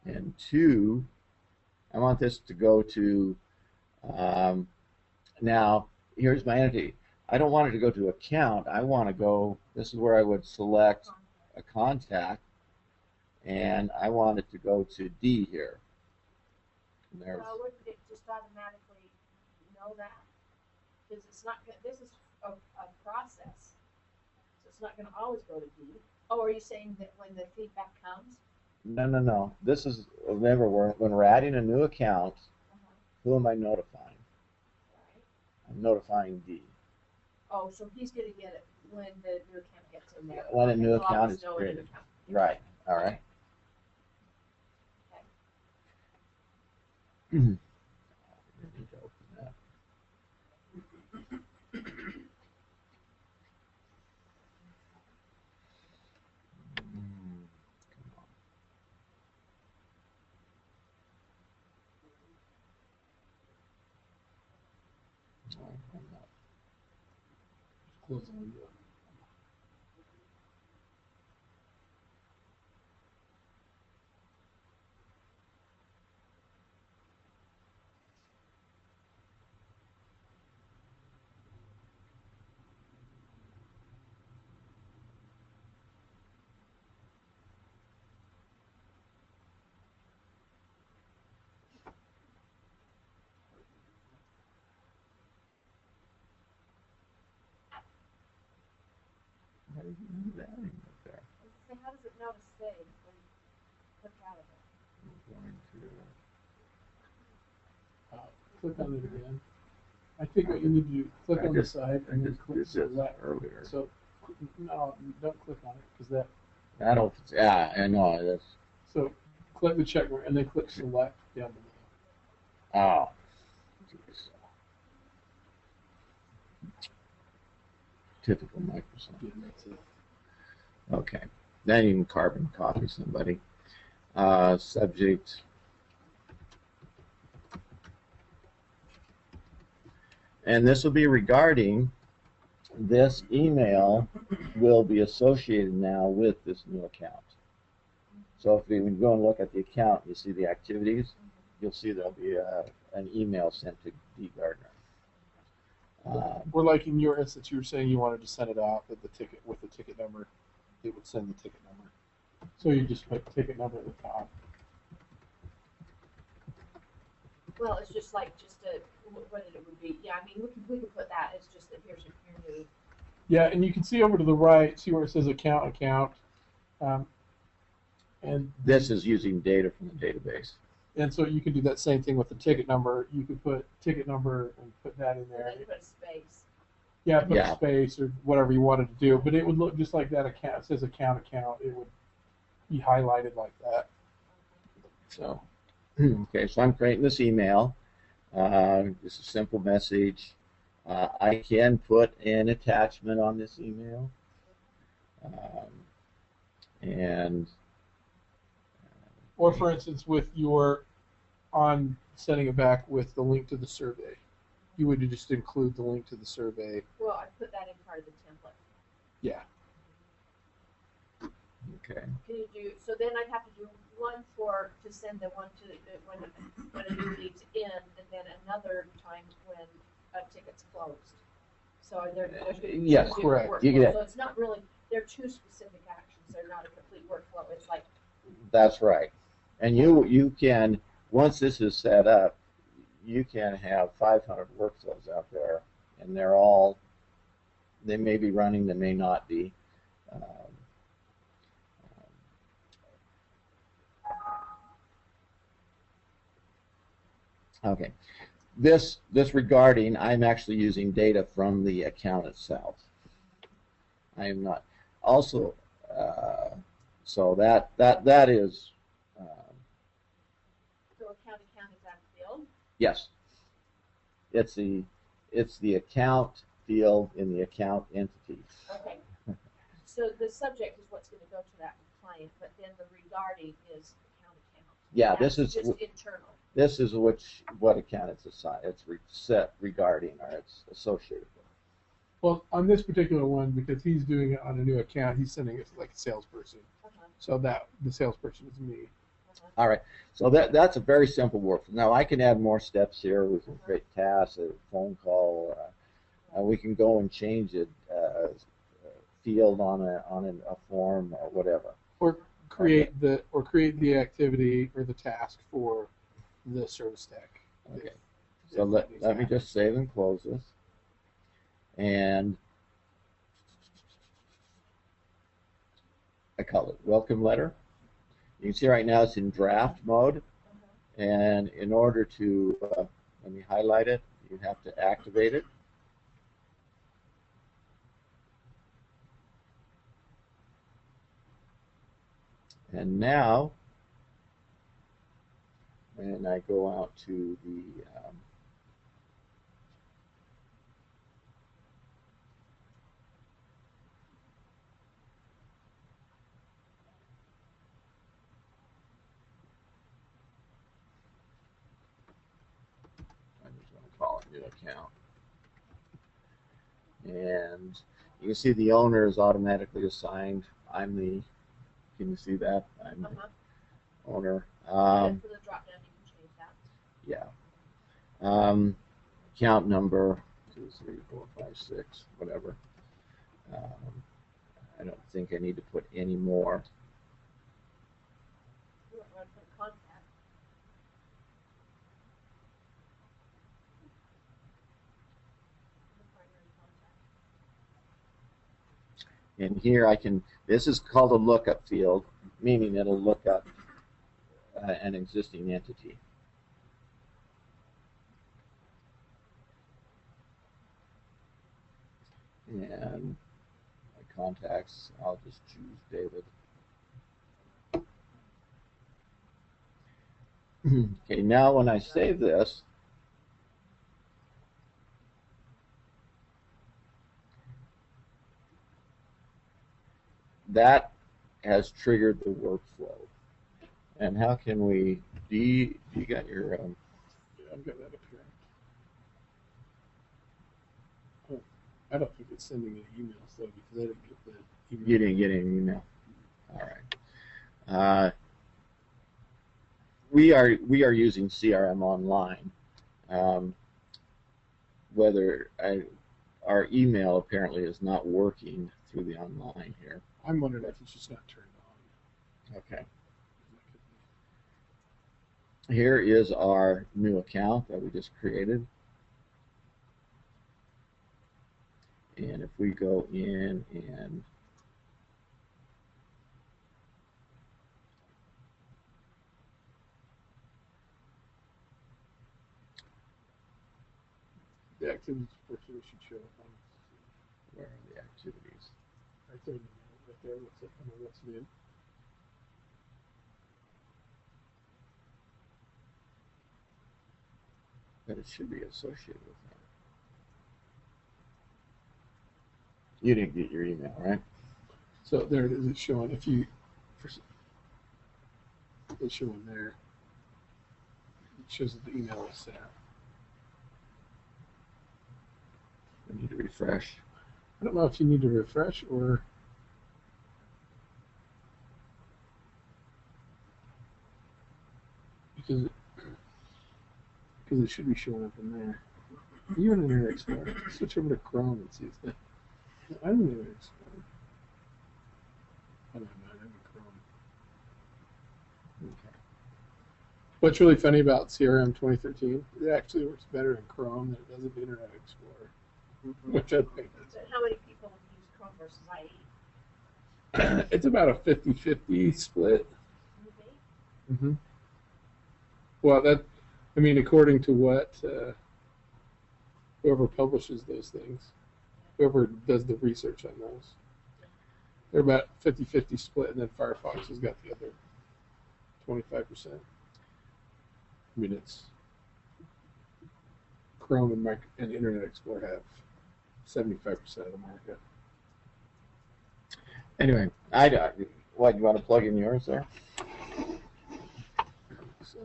S1: And two, I want this to go to, now here's my entity. I don't want it to go to account. I want to go, this is where I would select a contact, and I want it to go to D here. And there's,
S6: Well, wouldn't it just automatically know that? Because it's not, this is a process, so it's not going to always go to D. Oh, are you saying that when the feedback comes?
S1: no. This is, remember, when we're adding a new account, who am I notifying?
S6: Right.
S1: I'm notifying D.
S6: Oh, so he's going to get it when the new account gets in there.
S1: When a new
S6: He'll
S1: account
S6: always
S1: is
S6: know when a new
S1: created.
S6: account-
S1: Right, all right.
S6: Okay.
S1: I need to open that. Come on. No, I'm not.
S2: Close the window.
S1: How did you move that in up there?
S6: So how does it know to save when you click out of it?
S1: I'm going to.
S2: Click on it again. I think what you need to do, click on the side and then click
S1: This
S2: to the left.
S1: earlier.
S2: So no, don't click on it because that.
S1: That'll, yeah, I know, that's,
S2: So click the check mark and then click select down below.
S1: oh. Geez. Typical Microsoft.
S2: Yeah, that's it.
S1: Okay, then you can carbon copy somebody. Subject. And this will be regarding, this email will be associated now with this new account. So if you go and look at the account, you see the activities, you'll see there'll be an email sent to D. Gardner.
S2: Or like in your instance, you were saying you wanted to send it out with the ticket number. It would send the ticket number. So you just put ticket number at the top.
S6: Well, it's just like, what it would be, yeah, I mean, we could put that, it's just that here's your new.
S2: Yeah, and you can see over to the right, see where it says account. And
S1: This is using data from the database.
S2: And so you can do that same thing with the ticket number. You could put ticket number and put that in there.
S6: And then put a space.
S2: Yeah, put
S1: Yeah.
S2: a space or whatever you wanted to do. But it would look just like that account. It says account. It would be highlighted like that. So.
S1: Okay, so I'm creating this email. Just a simple message. I can put an attachment on this email. And
S2: Or for instance, with your on setting it back with the link to the survey, you would just include the link to the survey.
S6: Well, I put that in part of the template.
S2: Yeah.
S1: okay.
S6: Can you do, so then I'd have to do one to send the one to, when a new leaves in, and then another time when a ticket's closed. So there's
S1: Yes,
S2: correct.
S1: You get it.
S6: So it's not really, they're two specific actions, they're not a complete workflow, it's like.
S1: That's right. And you can, once this is set up, you can have 500 workflows out there, and they may be running, they may not be. Okay. This regarding, I'm actually using data from the account itself. I am not. Also, so that is.
S6: So account is out of field?
S1: Yes. It's the account field in the account entity.
S6: Okay. So the subject is what's going to go to that client, but then the regarding is account.
S1: Yeah,
S6: That's
S1: this is
S6: just internal.
S1: This is what account it's assigned. It's set regarding, or it's associated with.
S2: Well, on this particular one, because he's doing it on a new account, he's sending it to like a salesperson. So that the salesperson is me.
S1: All right. So that's a very simple workflow. Now I can add more steps here. We can create tasks, a phone call. We can go and change it field on a form or whatever.
S2: Or create the activity or the task for the service deck.
S1: Okay. So let me just save and close this. And I call it welcome letter. You can see right now it's in draft mode. And in order to, let me highlight it, you have to activate it. And now, and I go out to the I'm just going to call it new account. And you can see the owner is automatically assigned. Can you see that? I'm the owner.
S6: For the drop down, you can change that.
S1: Yeah. Account number 2, 3, 4, 5, 6, whatever. I don't think I need to put any more.
S6: You want to put contact.
S1: And here this is called a lookup field, meaning it'll look up an existing entity. And I contacts. I'll just choose David. Okay, now when I save this, that has triggered the workflow. And how can we, you got your,
S2: Yeah, I've got that up here. Oh, I don't think it's sending any emails though, because I didn't get the email.
S1: you didn't get any email. All right. We are using CRM Online. Our email apparently is not working through the online here.
S2: I'm wondering if it's just not turned on.
S1: Okay. Here is our new account that we just created. And if we go in and
S2: The activities portion should show up on.
S1: where are the activities?
S2: Right there, right there. Looks like under what's new.
S1: But it should be associated with that. You didn't get your email, right?
S2: So there it is. It's showing. If you, it's showing there. It shows that the email is sent.
S1: I need to refresh.
S2: I don't know if you need to refresh or. Because it should be showing up in there. Even in Internet Explorer. Switch over to Chrome and see if that. No, I'm in Internet Explorer. I don't know. I'm in Chrome.
S1: Okay.
S2: What's really funny about CRM 2013? It actually works better in Chrome than it does in Internet Explorer. Which I think
S6: So how many people use Chrome versus IE?
S2: it's about a 50-50 split.
S6: Okay.
S2: Mm-hmm. Well, I mean, according to what whoever publishes those things, whoever does the research on those, they're about 50-50 split, and then Firefox has got the other 25%. I mean, it's Chrome and Internet Explorer have 75% of the market.
S1: Anyway, what, you want to plug in yours there?
S2: So,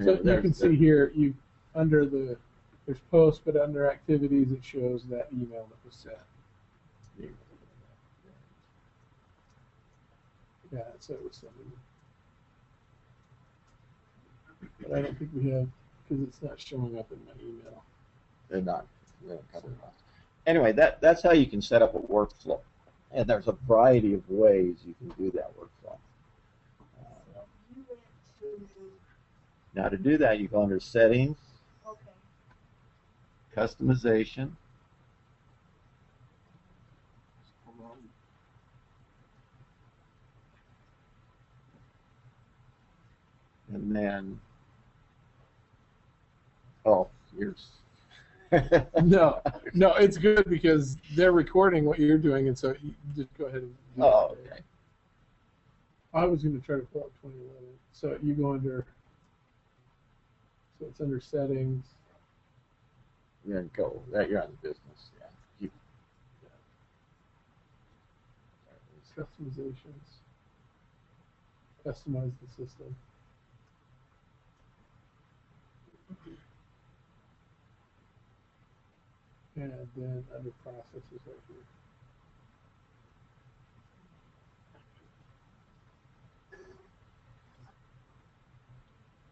S2: So you can see here, there's posts, but under activities, it shows that email that was sent. Yeah, so it was sending. But I don't think we have, because it's not showing up in my email.
S1: They're not. Anyway, that's how you can set up a workflow. And there's a variety of ways you can do that workflow.
S6: You went to,
S1: Now to do that, you go under Settings,
S6: okay,
S1: Customization, and then, oh, here's.
S2: No, it's good because they're recording what you're doing, and so you just go ahead and do
S1: Oh,
S2: that.
S1: okay.
S2: I was going to try to pull up 2011. So you go under, so it's under Settings.
S1: Then go. That you're on the business. Yeah.
S2: Customizations. Customize the system. And then under processes right here.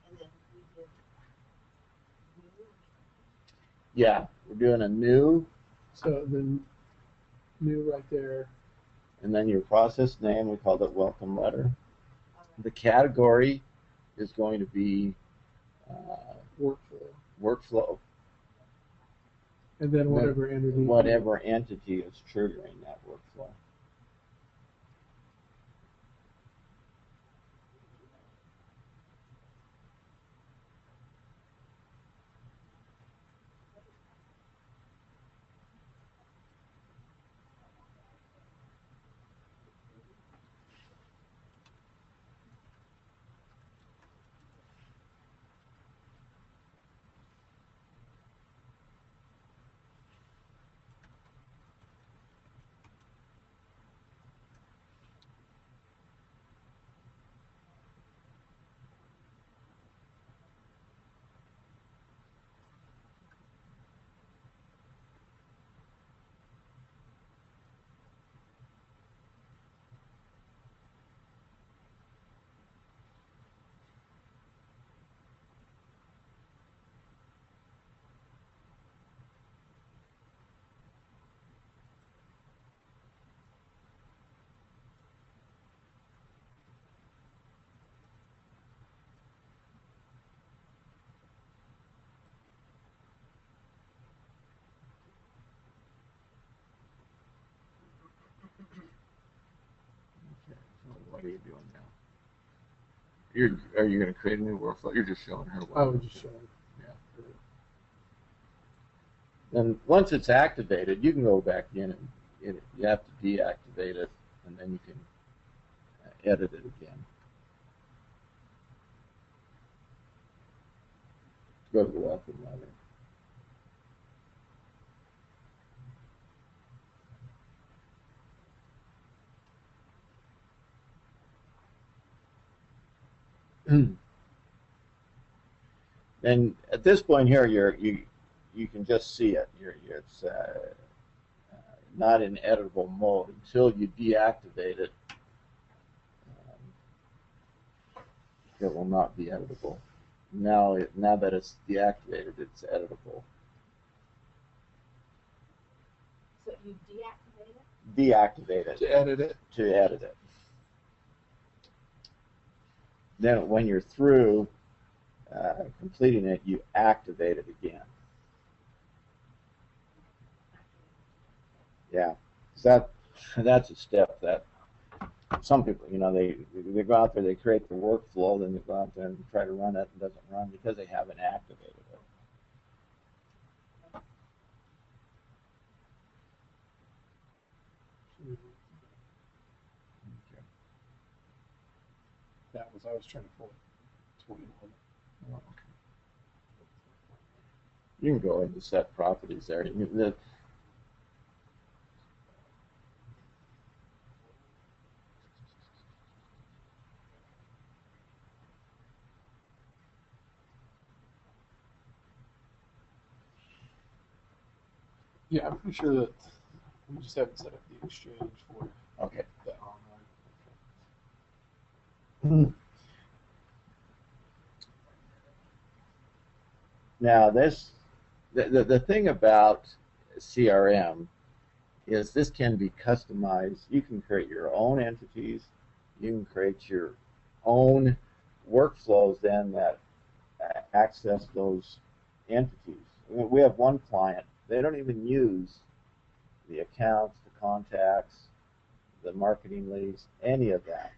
S6: and then we did new.
S1: Yeah, we're doing a new,
S2: So then new right there.
S1: and then your process name, we called it welcome letter.
S6: All right.
S1: The category is going to be
S2: Workflow.
S1: workflow.
S2: And then whatever entity.
S1: Whatever entity is triggering that workflow. Okay, so what are you doing now? Are you going to create a new workflow? You're just showing her what.
S2: I was just showing.
S1: And once it's activated, you can go back in and you have to deactivate it, and then you can edit it again. Go to the welcome letter. And at this point here, you can just see it. It's not in editable mode until you deactivate it. It will not be editable. Now that it's deactivated, it's editable.
S6: So you deactivate it?
S1: Deactivate it.
S2: To edit it.
S1: To edit it. Then when you're through completing it, you activate it again. Yeah, so that's a step that some people, they go out there, they create the workflow, then they go out there and try to run it, and it doesn't run because they haven't activated it. Okay.
S2: I was trying to pull 21.
S1: Oh, okay. You can go into set properties there.
S2: Yeah, I'm pretty sure that we just haven't set up the exchange for
S1: Okay.
S2: the online.
S1: Now the thing about CRM is this can be customized. You can create your own entities. You can create your own workflows then that access those entities. We have one client, they don't even use the accounts, the contacts, the marketing leads, any of that.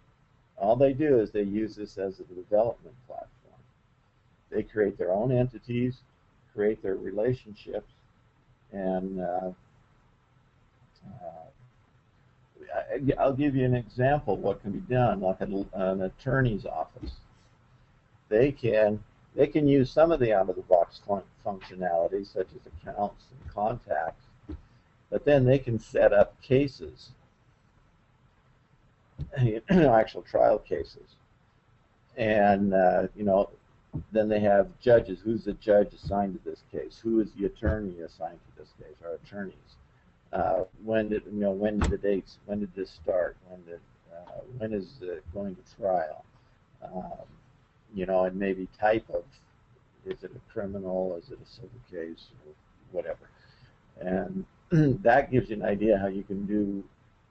S1: All they do is they use this as a development platform. They create their own entities, create their relationships, and I'll give you an example of what can be done, like an attorney's office. They can use some of the out-of-the-box functionality, such as accounts and contacts, but then they can set up cases, actual trial cases, and then they have judges. Who's the judge assigned to this case? Who is the attorney assigned to this case? Or attorneys? When did the dates? When did this start? When is it going to trial? And maybe type of, is it a criminal? Is it a civil case? Or whatever. And that gives you an idea how you can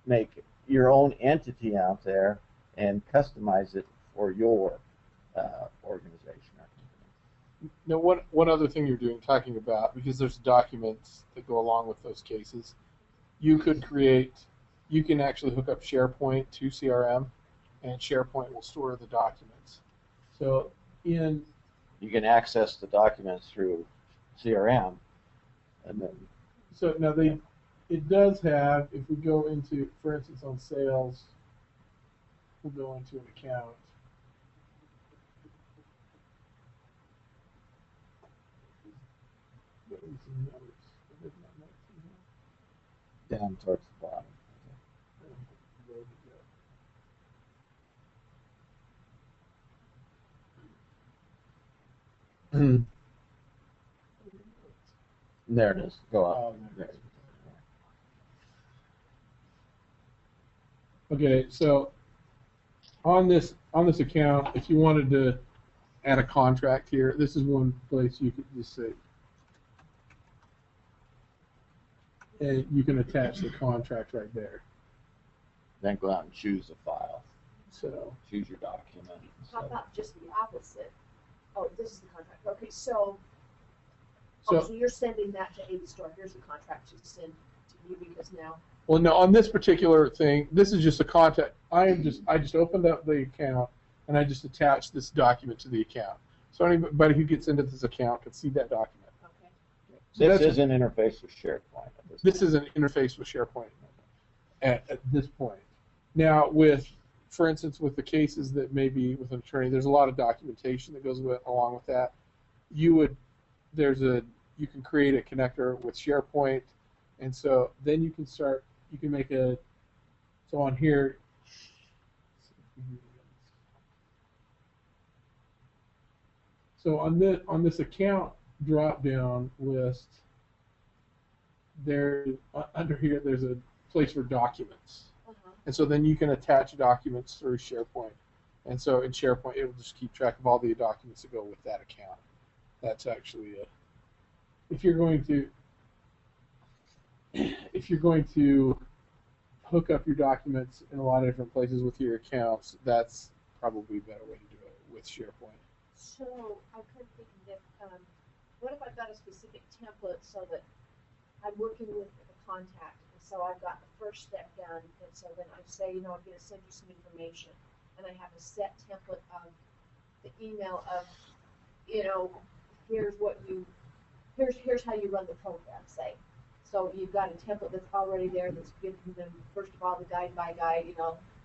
S1: make your own entity out there and customize it for your organization or company.
S2: Now, one other thing you're talking about, because there's documents that go along with those cases, you can actually hook up SharePoint to CRM, and SharePoint will store the documents. So
S1: you can access the documents through CRM, and then
S2: so now it does have, if we go into, for instance, on sales, we'll go into an account. Some notes. There's not notes in here.
S1: down towards the bottom. There it is. Go up.
S2: Oh,
S1: There.
S2: Okay, so on this account, if you wanted to add a contract here, this is one place you could just say, and you can attach the contract right there.
S1: Then go out and choose a file.
S2: So
S1: Choose your document.
S6: How about just the opposite? Oh, this is the contract. Okay, so
S2: So,
S6: you're sending that to Amy Store. Here's the contract to send to you because now.
S2: well, no, on this particular thing, this is just a contract. I just opened up the account and I just attached this document to the account. So anybody who gets into this account can see that document.
S6: Okay.
S2: So
S1: This
S2: that's-
S1: is an interface with SharePoint.
S2: This is an interface with SharePoint at this point. Now, for instance, with the cases that may be with an attorney, there's a lot of documentation that goes along with that. You can create a connector with SharePoint, and so then you can make so on here, so on this account drop-down list, under here there's a place for documents. And so then you can attach documents through SharePoint. And so in SharePoint, it will just keep track of all the documents that go with that account. That's actually if you're going to hook up your documents in a lot of different places with your accounts, that's probably a better way to do it with SharePoint.
S6: So I'm kind of thinking that, what if I've got a specific template so that I'm working with a contact, and so I've got the first step done, and so then I say, I'm going to send you some information, and I have a set template of the email of, here's how you run the program, say. So you've got a template that's already there that's giving them, first of all, the guide by guide,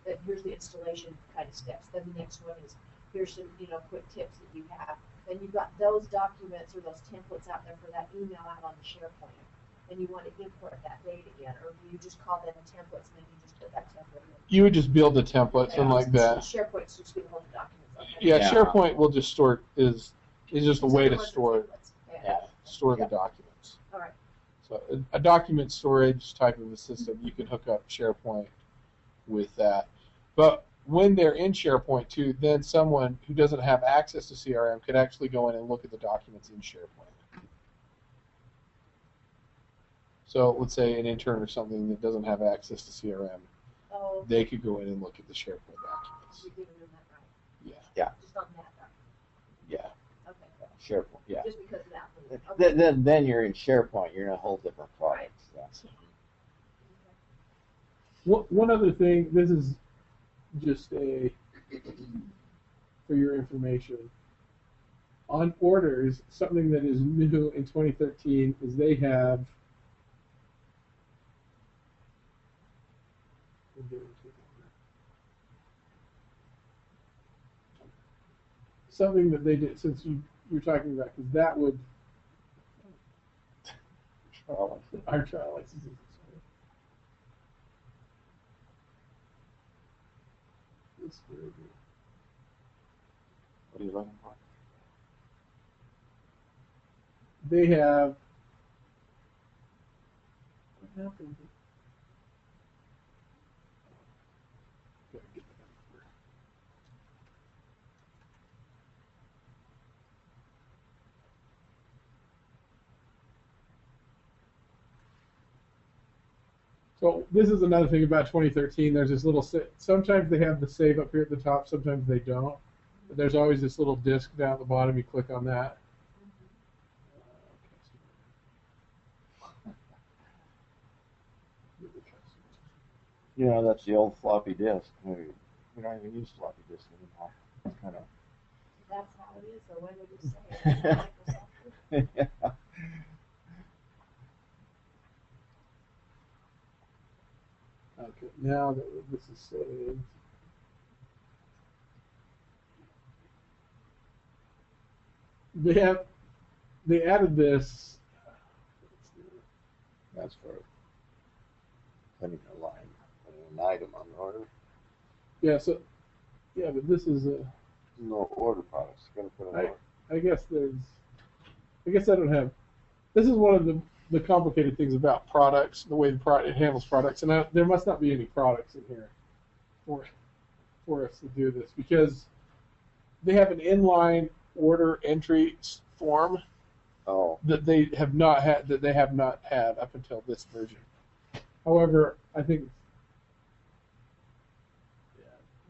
S6: that here's the installation kind of steps. Then the next one is, here's some, quick tips that you have. Then you've got those documents or those templates out there for that email out on the SharePoint. And you want to import that data in, or do you just call them templates and then you just put that template in?
S2: You would just build a template, something like that.
S6: SharePoint's just going to hold the documents. Okay.
S2: Yeah, SharePoint will just store is just a way to store the documents.
S6: All right.
S2: So a document storage type of a system, you can hook up SharePoint with that. But when they're in SharePoint too, then someone who doesn't have access to CRM could actually go in and look at the documents in SharePoint. So let's say an intern or something that doesn't have access to CRM, they could go in and look at the SharePoint documents.
S6: You're giving them that right.
S2: Yeah.
S6: Just on that document.
S2: Yeah.
S6: Okay.
S1: SharePoint, yeah.
S6: Just because of that. Okay.
S1: Then you're in SharePoint. You're in a whole different product.
S6: Right.
S1: Yeah.
S2: One other thing, this is just for your information. On orders, something that is new in 2013 is they have something that they did, since you're talking about, because that would our trial licenses.
S1: What are you looking for?
S2: They have. What happened? Gotta get that number. So this is another thing about 2013. There's this little, sometimes they have the save up here at the top, sometimes they don't. But there's always this little disk down at the bottom. You click on that,
S1: You know, that's the old floppy disk. We don't even use floppy disk anymore. It's kind of.
S6: That's how it is, or whether you say it's Microsoft.
S1: Yeah.
S2: Okay, now that this is saved. They added this.
S1: That's for putting a line, putting an item on the order.
S2: Yeah, so but this is a.
S1: No order products. You gotta put an order.
S2: I guess I don't have. This is one of the complicated things about products, the way the product it handles products, and there must not be any products in here for us to do this because they have an inline order entry form
S1: Oh.
S2: that they have not had up until this version. However, I think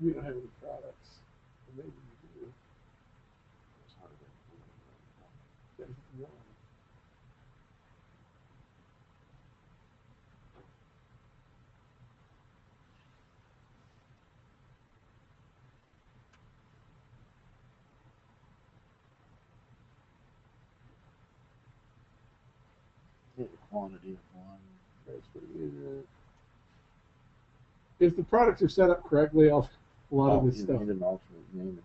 S2: we don't have any products. Maybe we do. There's one.
S1: Quantity of one.
S2: That's what it is. If the products are set up correctly, a lot of this
S1: you
S2: stuff.
S1: need an alternate name.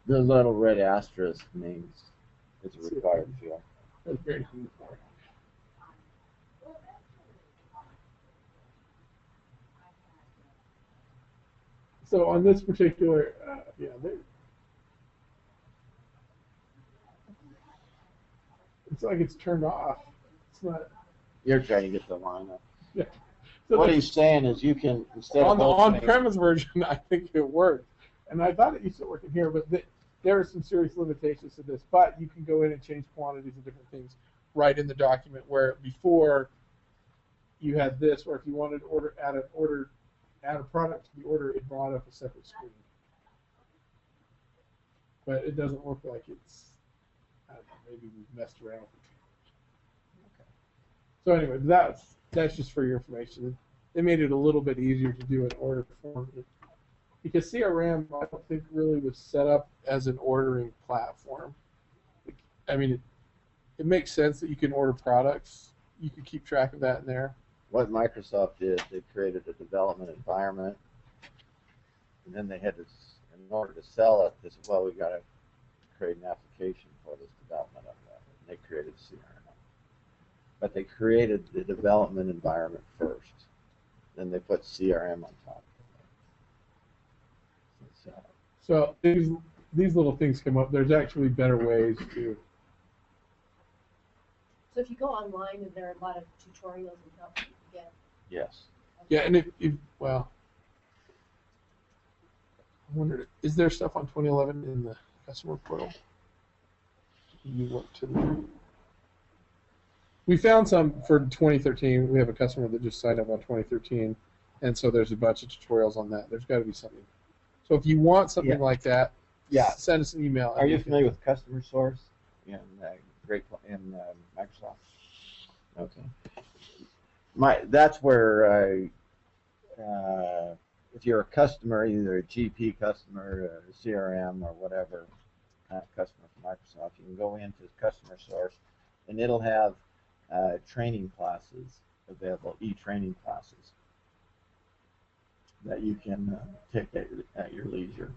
S1: The little red asterisk means it's a required field.
S2: That's very So on this particular, it's like it's turned off. It's not.
S1: You're trying to get the line up.
S2: Yeah. So
S1: What he's saying is you can, instead
S2: on
S1: of
S2: the
S1: opening,
S2: on-premise version, I think it worked, and I thought it used to work in here, but there are some serious limitations to this. But you can go in and change quantities and different things right in the document. Where before you had this, where if you wanted to add a product to the order, it brought up a separate screen. But it doesn't look like it's. I don't know, maybe we've messed around with it. Okay. So anyway, that's just for your information. They made it a little bit easier to do an order form because CRM I don't think really was set up as an ordering platform. I mean, it makes sense that you can order products. You can keep track of that in there.
S1: what Microsoft did, they created a development environment, and then they had to, in order to sell it, they said, well, we got to create an application for this development of that. And they created CRM. But they created the development environment first. Then they put CRM on top.
S2: So these little things come up. There's actually better ways to.
S6: So if you go online, and there are a lot of tutorials and help you get.
S1: Yes.
S2: Yeah, and if well, I wondered, is there stuff on 2011 in the customer portal? You went to the. We found some for 2013. We have a customer that just signed up on 2013, and so there's a bunch of tutorials on that. There's got to be something. So if you want something like that, send us an email.
S1: Are you familiar with Customer Source in Microsoft? Okay. That's where if you're a customer, either a GP customer, or a CRM, or whatever kind of customer from Microsoft, you can go into Customer Source, and it'll have training classes available, e-training classes that you can take at your leisure.